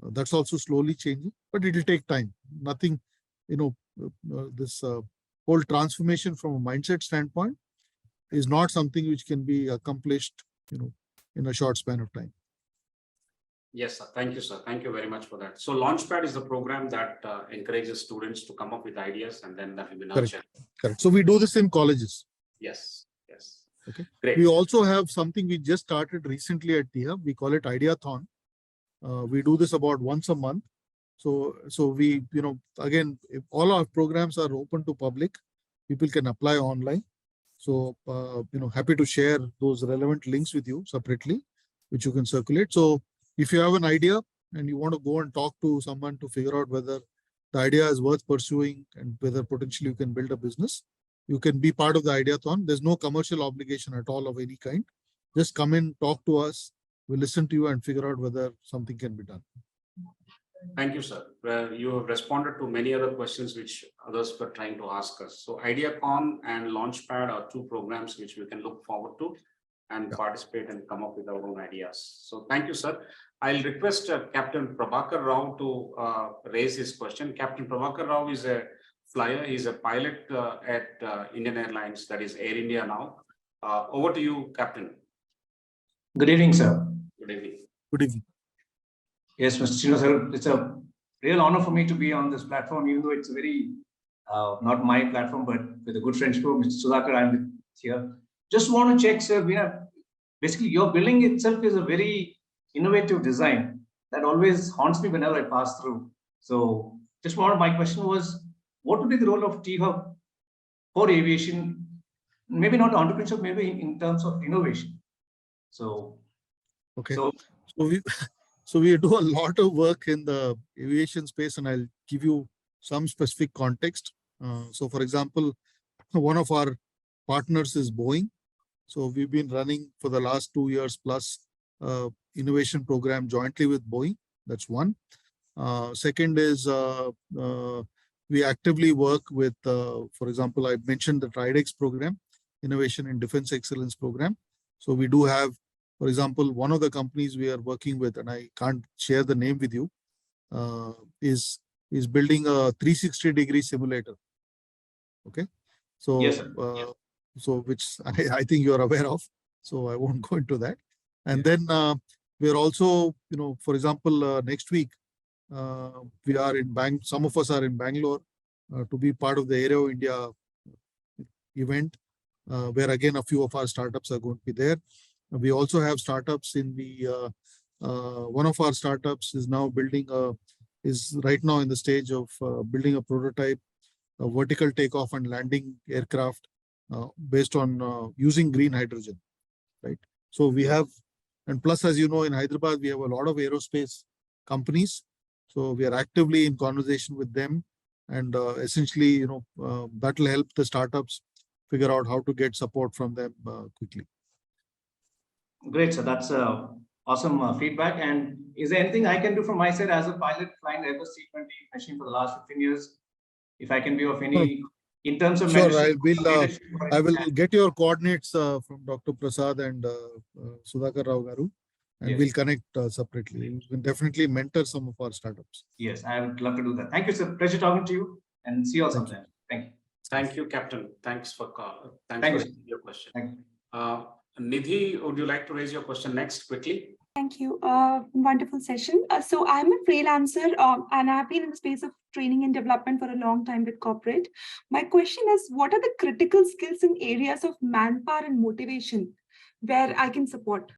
That's also slowly changing, but it will take time. Nothing, this whole transformation from a mindset standpoint is not something which can be accomplished, in a short span of time. Yes, sir. Thank you, sir. Thank you very much for that. So Launchpad is the program that encourages students to come up with ideas, and then that will be nurtured. Correct. So we do this in colleges. Yes. Yes. Okay. Great. We also have something we just started recently at T-Hub. We call it Ideathon. We do this about once a month. So we, again, if all our programs are open to public, people can apply online. So, happy to share those relevant links with you separately, which you can circulate. So if you have an idea and you want to go and talk to someone to figure out whether the idea is worth pursuing and whether potentially you can build a business, you can be part of the Ideathon. There's no commercial obligation at all of any kind. Just come in, talk to us. We'll listen to you and figure out whether something can be done. Thank you, sir. You have responded to many other questions which others were trying to ask us. So Ideathon and Launchpad are two programs which we can look forward to and participate and come up with our own ideas. So thank you, sir. I'll request Captain Prabhakar Rao to raise his question. Captain Prabhakar Rao is a flyer. He's a pilot at Indian Airlines, that is Air India now. Over to you, Captain. Good evening, sir. Good evening. Good evening. Yes, Mr. Srinivas, sir, it's a real honor for me to be on this platform, even though it's a very, not my platform, but with a good friendship of Mr. Sudhakar, I'm here. Just want to check, sir, basically your building itself is a very innovative design that always haunts me whenever I pass through. So my question was, what would be the role of T-Hub for aviation? Maybe not entrepreneurship, maybe in terms of innovation. So, Okay. so So we do a lot of work in the aviation space, and I'll give you some specific context. So for example, one of our partners is Boeing. So we've been running for the last 2 years plus innovation program jointly with Boeing. That's one. Second is we actively work with, for example, I mentioned the TriDex program, Innovation in Defense Excellence program. So we do have, for example, one of the companies we are working with, and I can't share the name with you, is building a 360-degree simulator. Okay, so yes, sir. so which I think you are aware of. So I won't go into that. And then we are also, for example, next week we are in some of us are in Bangalore to be part of the Aero India event, where again a few of our startups are going to be there. We also have startups in the one of our startups is now is right now in the stage of building a prototype, a vertical takeoff and landing aircraft based on using green hydrogen, right? So we have, and plus, as you know, in Hyderabad, we have a lot of aerospace companies. So we are actively in conversation with them, and essentially, that will help the startups figure out how to get support from them quickly. Great, sir. That's awesome feedback. And is there anything I can do from my side as a pilot flying the Airbus C-20 machine for the last 15 years? If I can be of any, in terms of sure, mentorship, I will get your coordinates from Dr. Prasad and Sudhakar Rao Garu, and Yes. we'll connect separately. You can definitely mentor some of our startups. Yes, I would love to do that. Thank you, sir. Pleasure talking to you, and see you all Thank sometime. Thank you. Thank you, Captain. Thanks for call. Thank for you. your question. Thank you. Nidhi, would you like to raise your question next quickly? Thank you. Wonderful session. So I'm a freelancer and I've been in the space of training and development for a long time with corporate. My question is, what are the critical skills in areas of manpower and motivation where I can support?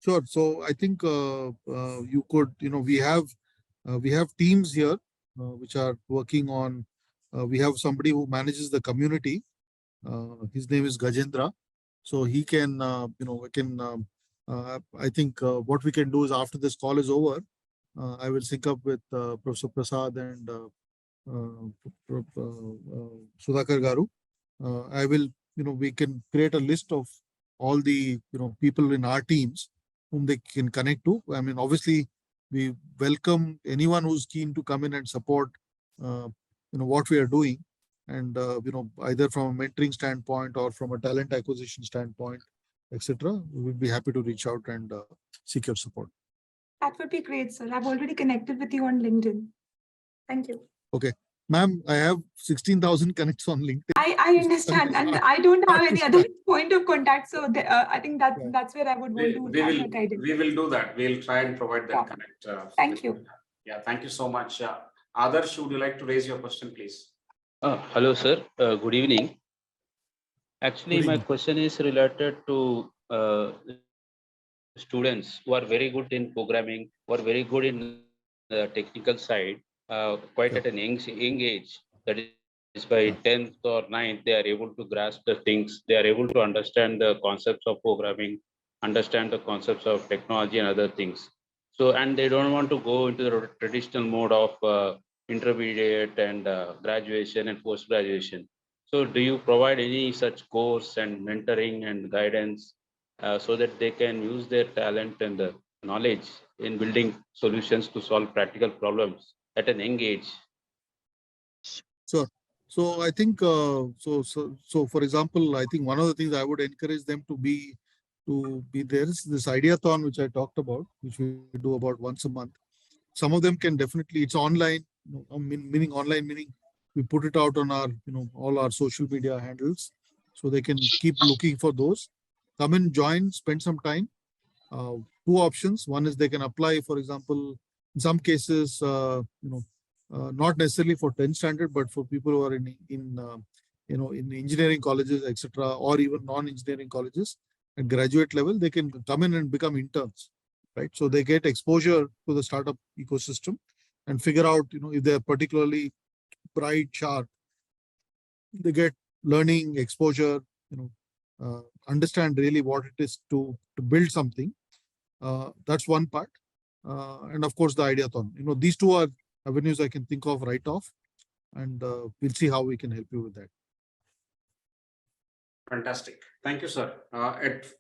Sure. So I think you could, we have teams here which are working on. We have somebody who manages the community. His name is Gajendra. So he can, I think what we can do is after this call is over, I will sync up with Professor Prasad and Sudhakar Garu. I will, we can create a list of all the, people in our teams whom they can connect to. I mean, obviously, we welcome anyone who's keen to come in and support, what we are doing. And, either from a mentoring standpoint or from a talent acquisition standpoint, etc., we would be happy to reach out and seek your support. That would be great, sir. I've already connected with you on LinkedIn. Thank you. Okay. Ma'am, I have 16,000 connects on LinkedIn. I understand, and I don't have any other point of contact. So I think that's where I would want to have your guidance. We will do that. We'll try and provide that connect. Thank you. Yeah, thank you so much. Adarsh, would you like to raise your question, please? Hello, sir. Good evening. Actually, my question is related to students who are very good in programming, who are very good in the technical side, quite at an young age. That is by 10th or 9th, they are able to grasp the things. They are able to understand the concepts of programming, understand the concepts of technology and other things. So, and they don't want to go into the traditional mode of intermediate and graduation and post-graduation. So do you provide any such course and mentoring and guidance so that they can use their talent and the knowledge in building solutions to solve practical problems at an young age? Sure. So I think, so for example, I think one of the things I would encourage them to be there is this Ideathon, which I talked about, which we do about once a month. Some of them can definitely, it's online, meaning online, meaning we put it out on our, all our social media handles. So they can keep looking for those. Come and join, spend some time. Two options. One is they can apply, for example, in some cases, not necessarily for 10th standard, but for people who are in engineering colleges, etc., or even non-engineering colleges at graduate level, they can come in and become interns, right? So they get exposure to the startup ecosystem and figure out, if they're particularly bright, sharp, they get learning exposure, understand really what it is to build something. That's one part. And of course, the ideathon. These two are avenues I can think of right off, and we'll see how we can help you with that. Fantastic. Thank you, sir.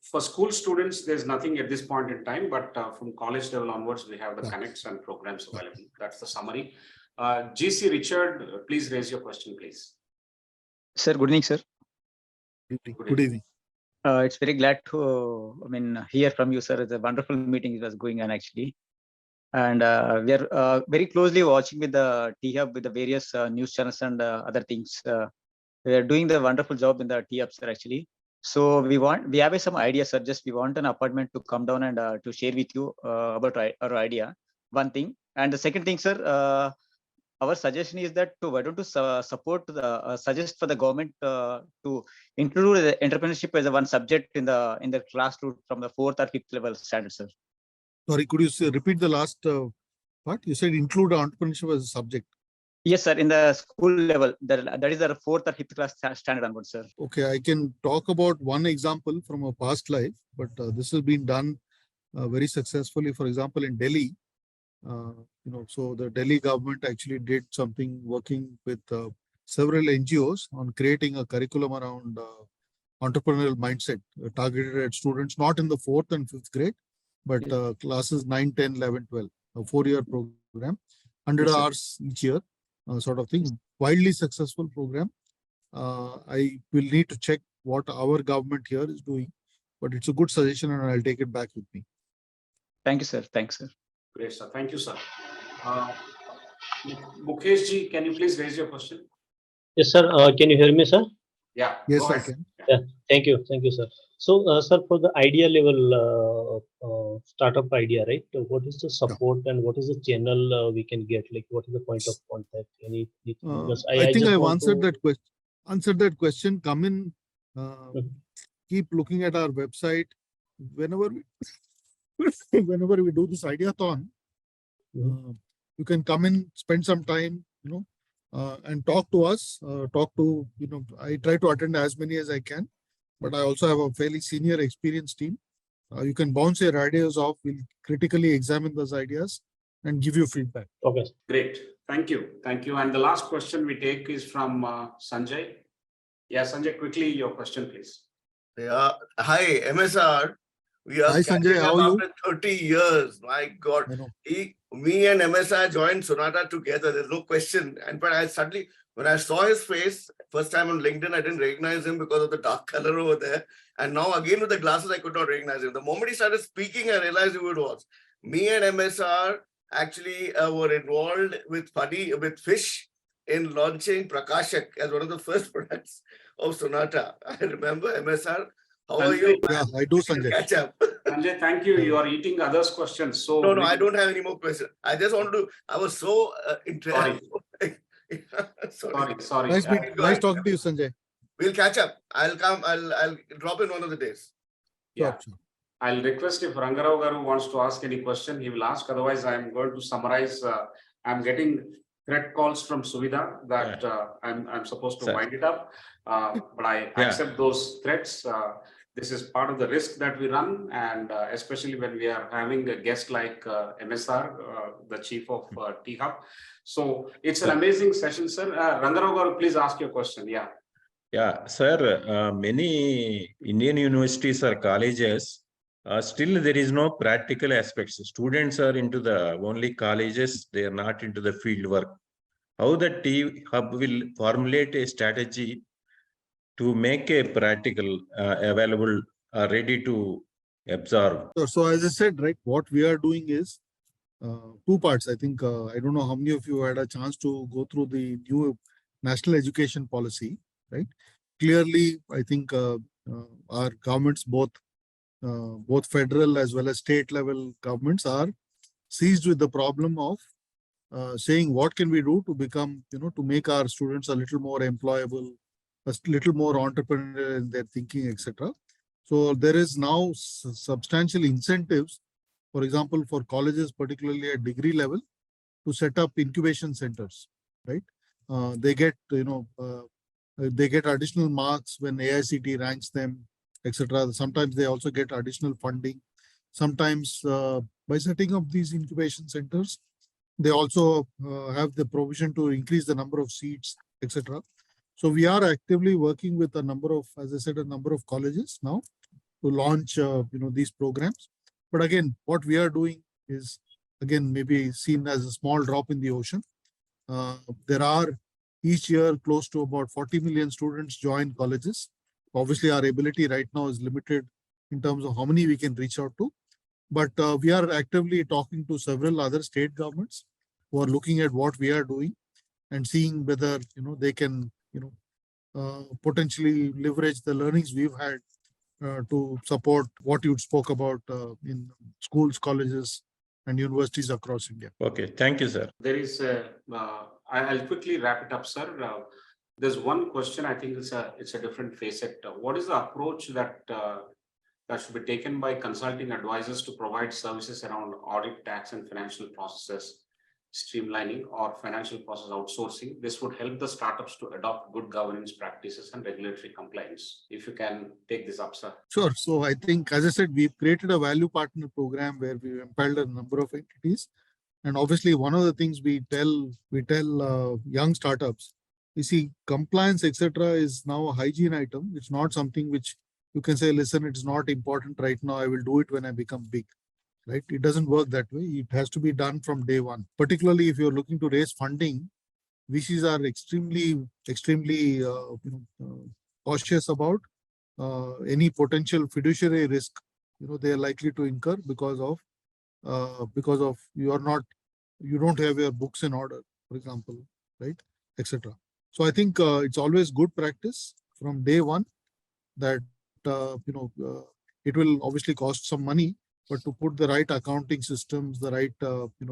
For school students, there's nothing at this point in time, but from college level onwards, we have the connects and programs available. That's the summary. GC Richard, please raise your question, please. Sir, good evening, sir. Good evening. It's very glad to, hear from you, sir. It's a wonderful meeting that was going on actually. And we are very closely watching with the T-Hub, with the various news channels and other things. We are doing the wonderful job in the T-Hub, sir, actually. So we have some ideas, sir. Just we want an appointment to come down and to share with you about our idea. One thing. And the second thing, sir, our suggestion is that why don't you suggest for the government to include the entrepreneurship as a one subject in the classroom from the 4th or 5th level standard, sir. Sorry, could you repeat the last part? You said include entrepreneurship as a subject. Yes, sir. In the school level, that is the 4th or 5th class standard onwards, sir. Okay, I can talk about one example from a past life, but this has been done very successfully. For example, in Delhi, so the Delhi government actually did something working with several NGOs on creating a curriculum around entrepreneurial mindset targeted at students, not in the 4th and 5th grade, but classes 9, 10, 11, 12, a 4-year program, 100 hours each year, sort of thing. Widely successful program. I will need to check what our government here is doing, but it's a good suggestion and I'll take it back with me. Thank you, sir. Thanks, sir. Great, sir. Thank you, sir. Mukesh ji, can you please raise your question? Yes, sir. Can you hear me, sir? Yeah. Yes, go I ahead. Yeah. Thank you, sir. So, sir, for the idea level startup idea, right? What is the support and what is the channel we can get? Like, what is the point of contact? Because I think just I've want answered to- that question. Answered that question. Come in. Keep looking at our website. Whenever we do this ideathon, you can come in, spend some time, and talk to us. I try to attend as many as I can, but I also have a fairly senior experienced team. You can bounce your ideas off. We'll critically examine those ideas and give you feedback. Okay. Great. Thank you. Thank you. And the last question we take is from Sanjay. Yeah, Sanjay, quickly your question, please. Yeah. Hi, MSR. We are Hi, Sanjay. catching How up are you? after 30 years. My God. Me and MSR joined Sonata together. There's no question. And but I suddenly, when I saw his face, first time on LinkedIn, I didn't recognize him because of the dark color over there. And now again with the glasses, I could not recognize him. The moment he started speaking, I realized who it was. Me and MSR actually were involved with Fish in launching Prakashak as one of the first products of Sonata. I remember MSR. How are you? Yeah, I do, Sanjay. Catch up. Sanjay, thank you. You are eating others' questions. So No, I don't have any more questions. I just wanted to. I was so interested. Sorry. Nice talking to you, Sanjay. We'll catch up. I'll come. I'll drop in one of the days. Yeah. Sure. I'll request if Rangarao Garu wants to ask any question, he will ask. Otherwise, I'm going to summarize. I'm getting threat calls from Suvidha that I'm supposed to wind it up, but I accept those threats. This is part of the risk that we run, and especially when we are having a guest like MSR, the chief of T-Hub. So it's an amazing session, sir. Rangarao Garu, please ask your question. Yeah. Yeah, sir. Many Indian universities or colleges, still there is no practical aspects. Students are into the only colleges, they are not into the field work. How the T-Hub will formulate a strategy to make a practical available, ready to absorb? So as I said, right, what we are doing is two parts. I think, I don't know how many of you had a chance to go through the new national education policy, right? Clearly, I think our governments, both federal as well as state level governments, are seized with the problem of saying what can we do to become, to make our students a little more employable, a little more entrepreneurial in their thinking, etc. So there is now substantial incentives, for example, for colleges, particularly at degree level, to set up incubation centers, right? They get, they get additional marks when AICT ranks them, etc. Sometimes they also get additional funding. Sometimes by setting up these incubation centers, they also have the provision to increase the number of seats, etc. So we are actively working with a number of, as I said, a number of colleges now to launch, these programs. But again, what we are doing is, again, maybe seen as a small drop in the ocean. There are each year close to about 40 million students join colleges. Obviously, our ability right now is limited in terms of how many we can reach out to. But we are actively talking to several other state governments who are looking at what we are doing and seeing whether they can potentially leverage the learnings we've had to support what you spoke about in schools, colleges, and universities across India. Okay, thank you, sir. There is I'll quickly wrap it up, sir. There's one question. I think it's a different facet. What is the approach that should be taken by consulting advisors to provide services around audit, tax, and financial processes streamlining or financial process outsourcing? This would help the startups to adopt good governance practices and regulatory compliance. If you can take this up, sir. Sure. So I think, as I said, we've created a value partner program where we've empowered a number of entities. And obviously, one of the things we tell young startups, you see, compliance, etc., is now a hygiene item. It's not something which you can say, listen, it's not important right now. I will do it when I become big. Right? It doesn't work that way. It has to be done from day one. Particularly if you're looking to raise funding, VCs are extremely cautious about any potential fiduciary risk. They are likely to incur because of you don't have your books in order, for example, right, etc. So I think it's always good practice from day one that it will obviously cost some money, but to put the right accounting systems, the right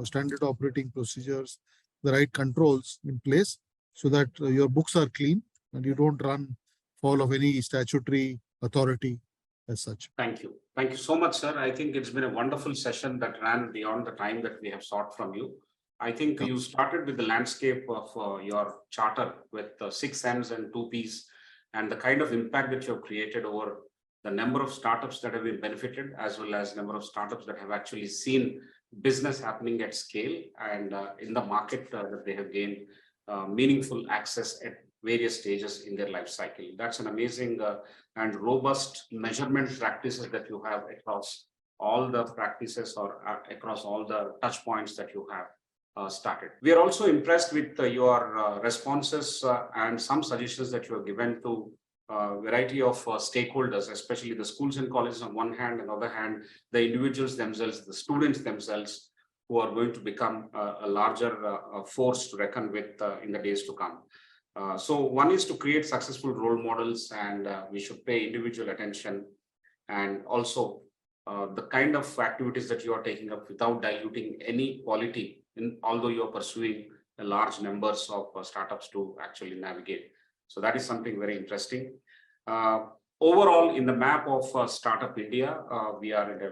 standard operating procedures, the right controls in place, so that your books are clean and you don't run foul of any statutory authority as such. Thank you. Thank you so much, sir. I think it's been a wonderful session that ran beyond the time that we have sought from you. I think you started with the landscape of your charter with 6 M's and 2 P's and the kind of impact that you have created over the number of startups that have been benefited, as well as number of startups that have actually seen business happening at scale and in the market that they have gained meaningful access at various stages in their life cycle. That's an amazing and robust measurement practices that you have across all the practices or across all the touch points that you have started. We are also impressed with your responses and some suggestions that you have given to variety of stakeholders, especially the schools and colleges on one hand, and on the other hand, the individuals themselves, the students themselves, who are going to become a larger force to reckon with in the days to come. So one is to create successful role models, and we should pay individual attention, and also the kind of activities that you are taking up without diluting any quality, although you are pursuing a large numbers of startups to actually navigate. So that is something very interesting. Overall, in the map of Startup India, we are at a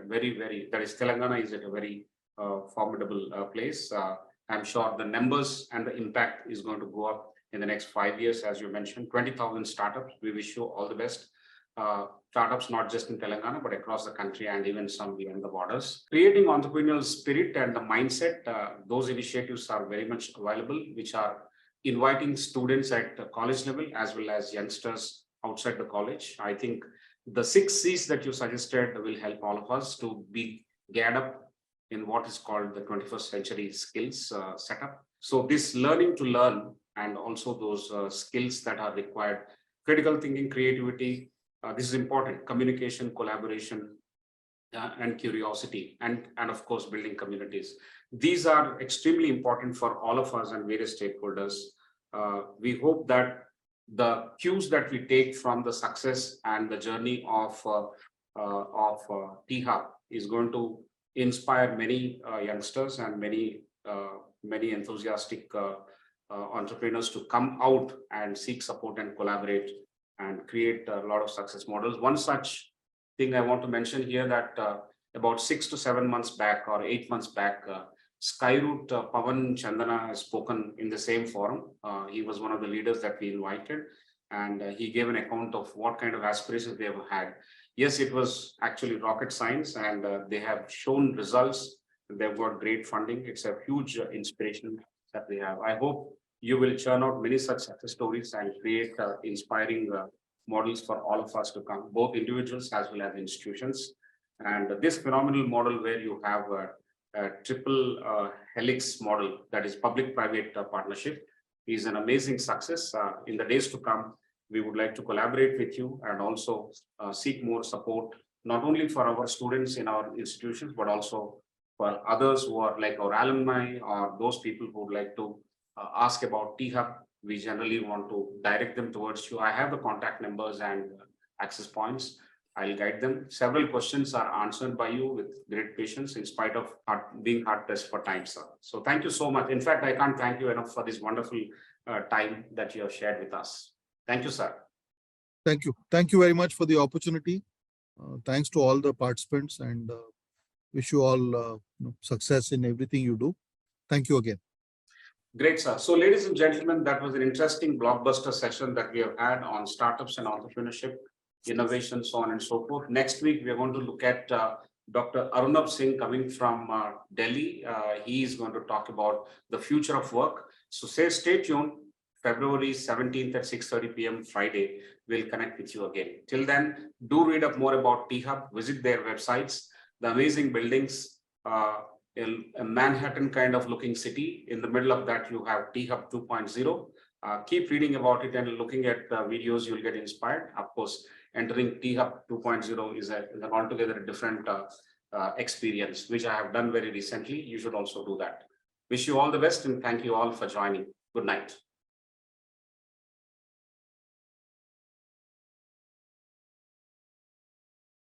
that is Telangana is at a very formidable place. I'm sure the numbers and the impact is going to go up in the next 5 years, as you mentioned, 20,000 startups. We wish you all the best. Startups not just in Telangana, but across the country and even some beyond the borders. Creating entrepreneurial spirit and the mindset, those initiatives are very much available, which are inviting students at the college level as well as youngsters outside the college. I think the 6 C's that you suggested will help all of us to be geared up in what is called the 21st century skills setup. So this learning to learn and also those skills that are required, critical thinking, creativity, this is important, communication, collaboration, and curiosity, and of course, building communities. These are extremely important for all of us and various stakeholders. We hope that the cues that we take from the success and the journey of T-Hub is going to inspire many youngsters and many enthusiastic entrepreneurs to come out and seek support and collaborate and create a lot of success models. One such thing I want to mention here that about 6 to 7 months back or 8 months back, Skyroot Pavan Chandana has spoken in the same forum. He was one of the leaders that we invited, and he gave an account of what kind of aspirations they have had. Yes, it was actually rocket science, and they have shown results. They've got great funding. It's a huge inspiration that we have. I hope you will churn out many such success stories and create inspiring models for all of us to come, both individuals as well as institutions. And this phenomenal model where you have a triple helix model, that is public-private partnership, is an amazing success. In the days to come, we would like to collaborate with you and also seek more support, not only for our students in our institutions, but also for others who are like our alumni or those people who would like to ask about T-Hub. We generally want to direct them towards you. I have the contact numbers and access points. I'll guide them. Several questions are answered by you with great patience in spite of being hard pressed for time, sir. So thank you so much. In fact, I can't thank you enough for this wonderful time that you have shared with us. Thank you, sir. Thank you. Thank you very much for the opportunity. Thanks to all the participants, and wish you all success in everything you do. Thank you again. Great, sir. So ladies and gentlemen, that was an interesting blockbuster session that we have had on startups and entrepreneurship, innovation, so on and so forth. Next week, we are going to look at Dr. Arunabh Singh coming from Delhi. He is going to talk about the future of work. So stay tuned. February 17th at 6:30 p.m. Friday, we'll connect with you again. Till then, do read up more about T-Hub, visit their websites, the amazing buildings, a Manhattan kind of looking city. In the middle of that, you have T-Hub 2.0. Keep reading about it and looking at videos, you'll get inspired. Of course, entering T-Hub 2.0 is an altogether different experience, which I have done very recently. You should also do that. Wish you all the best and thank you all for joining. Good night.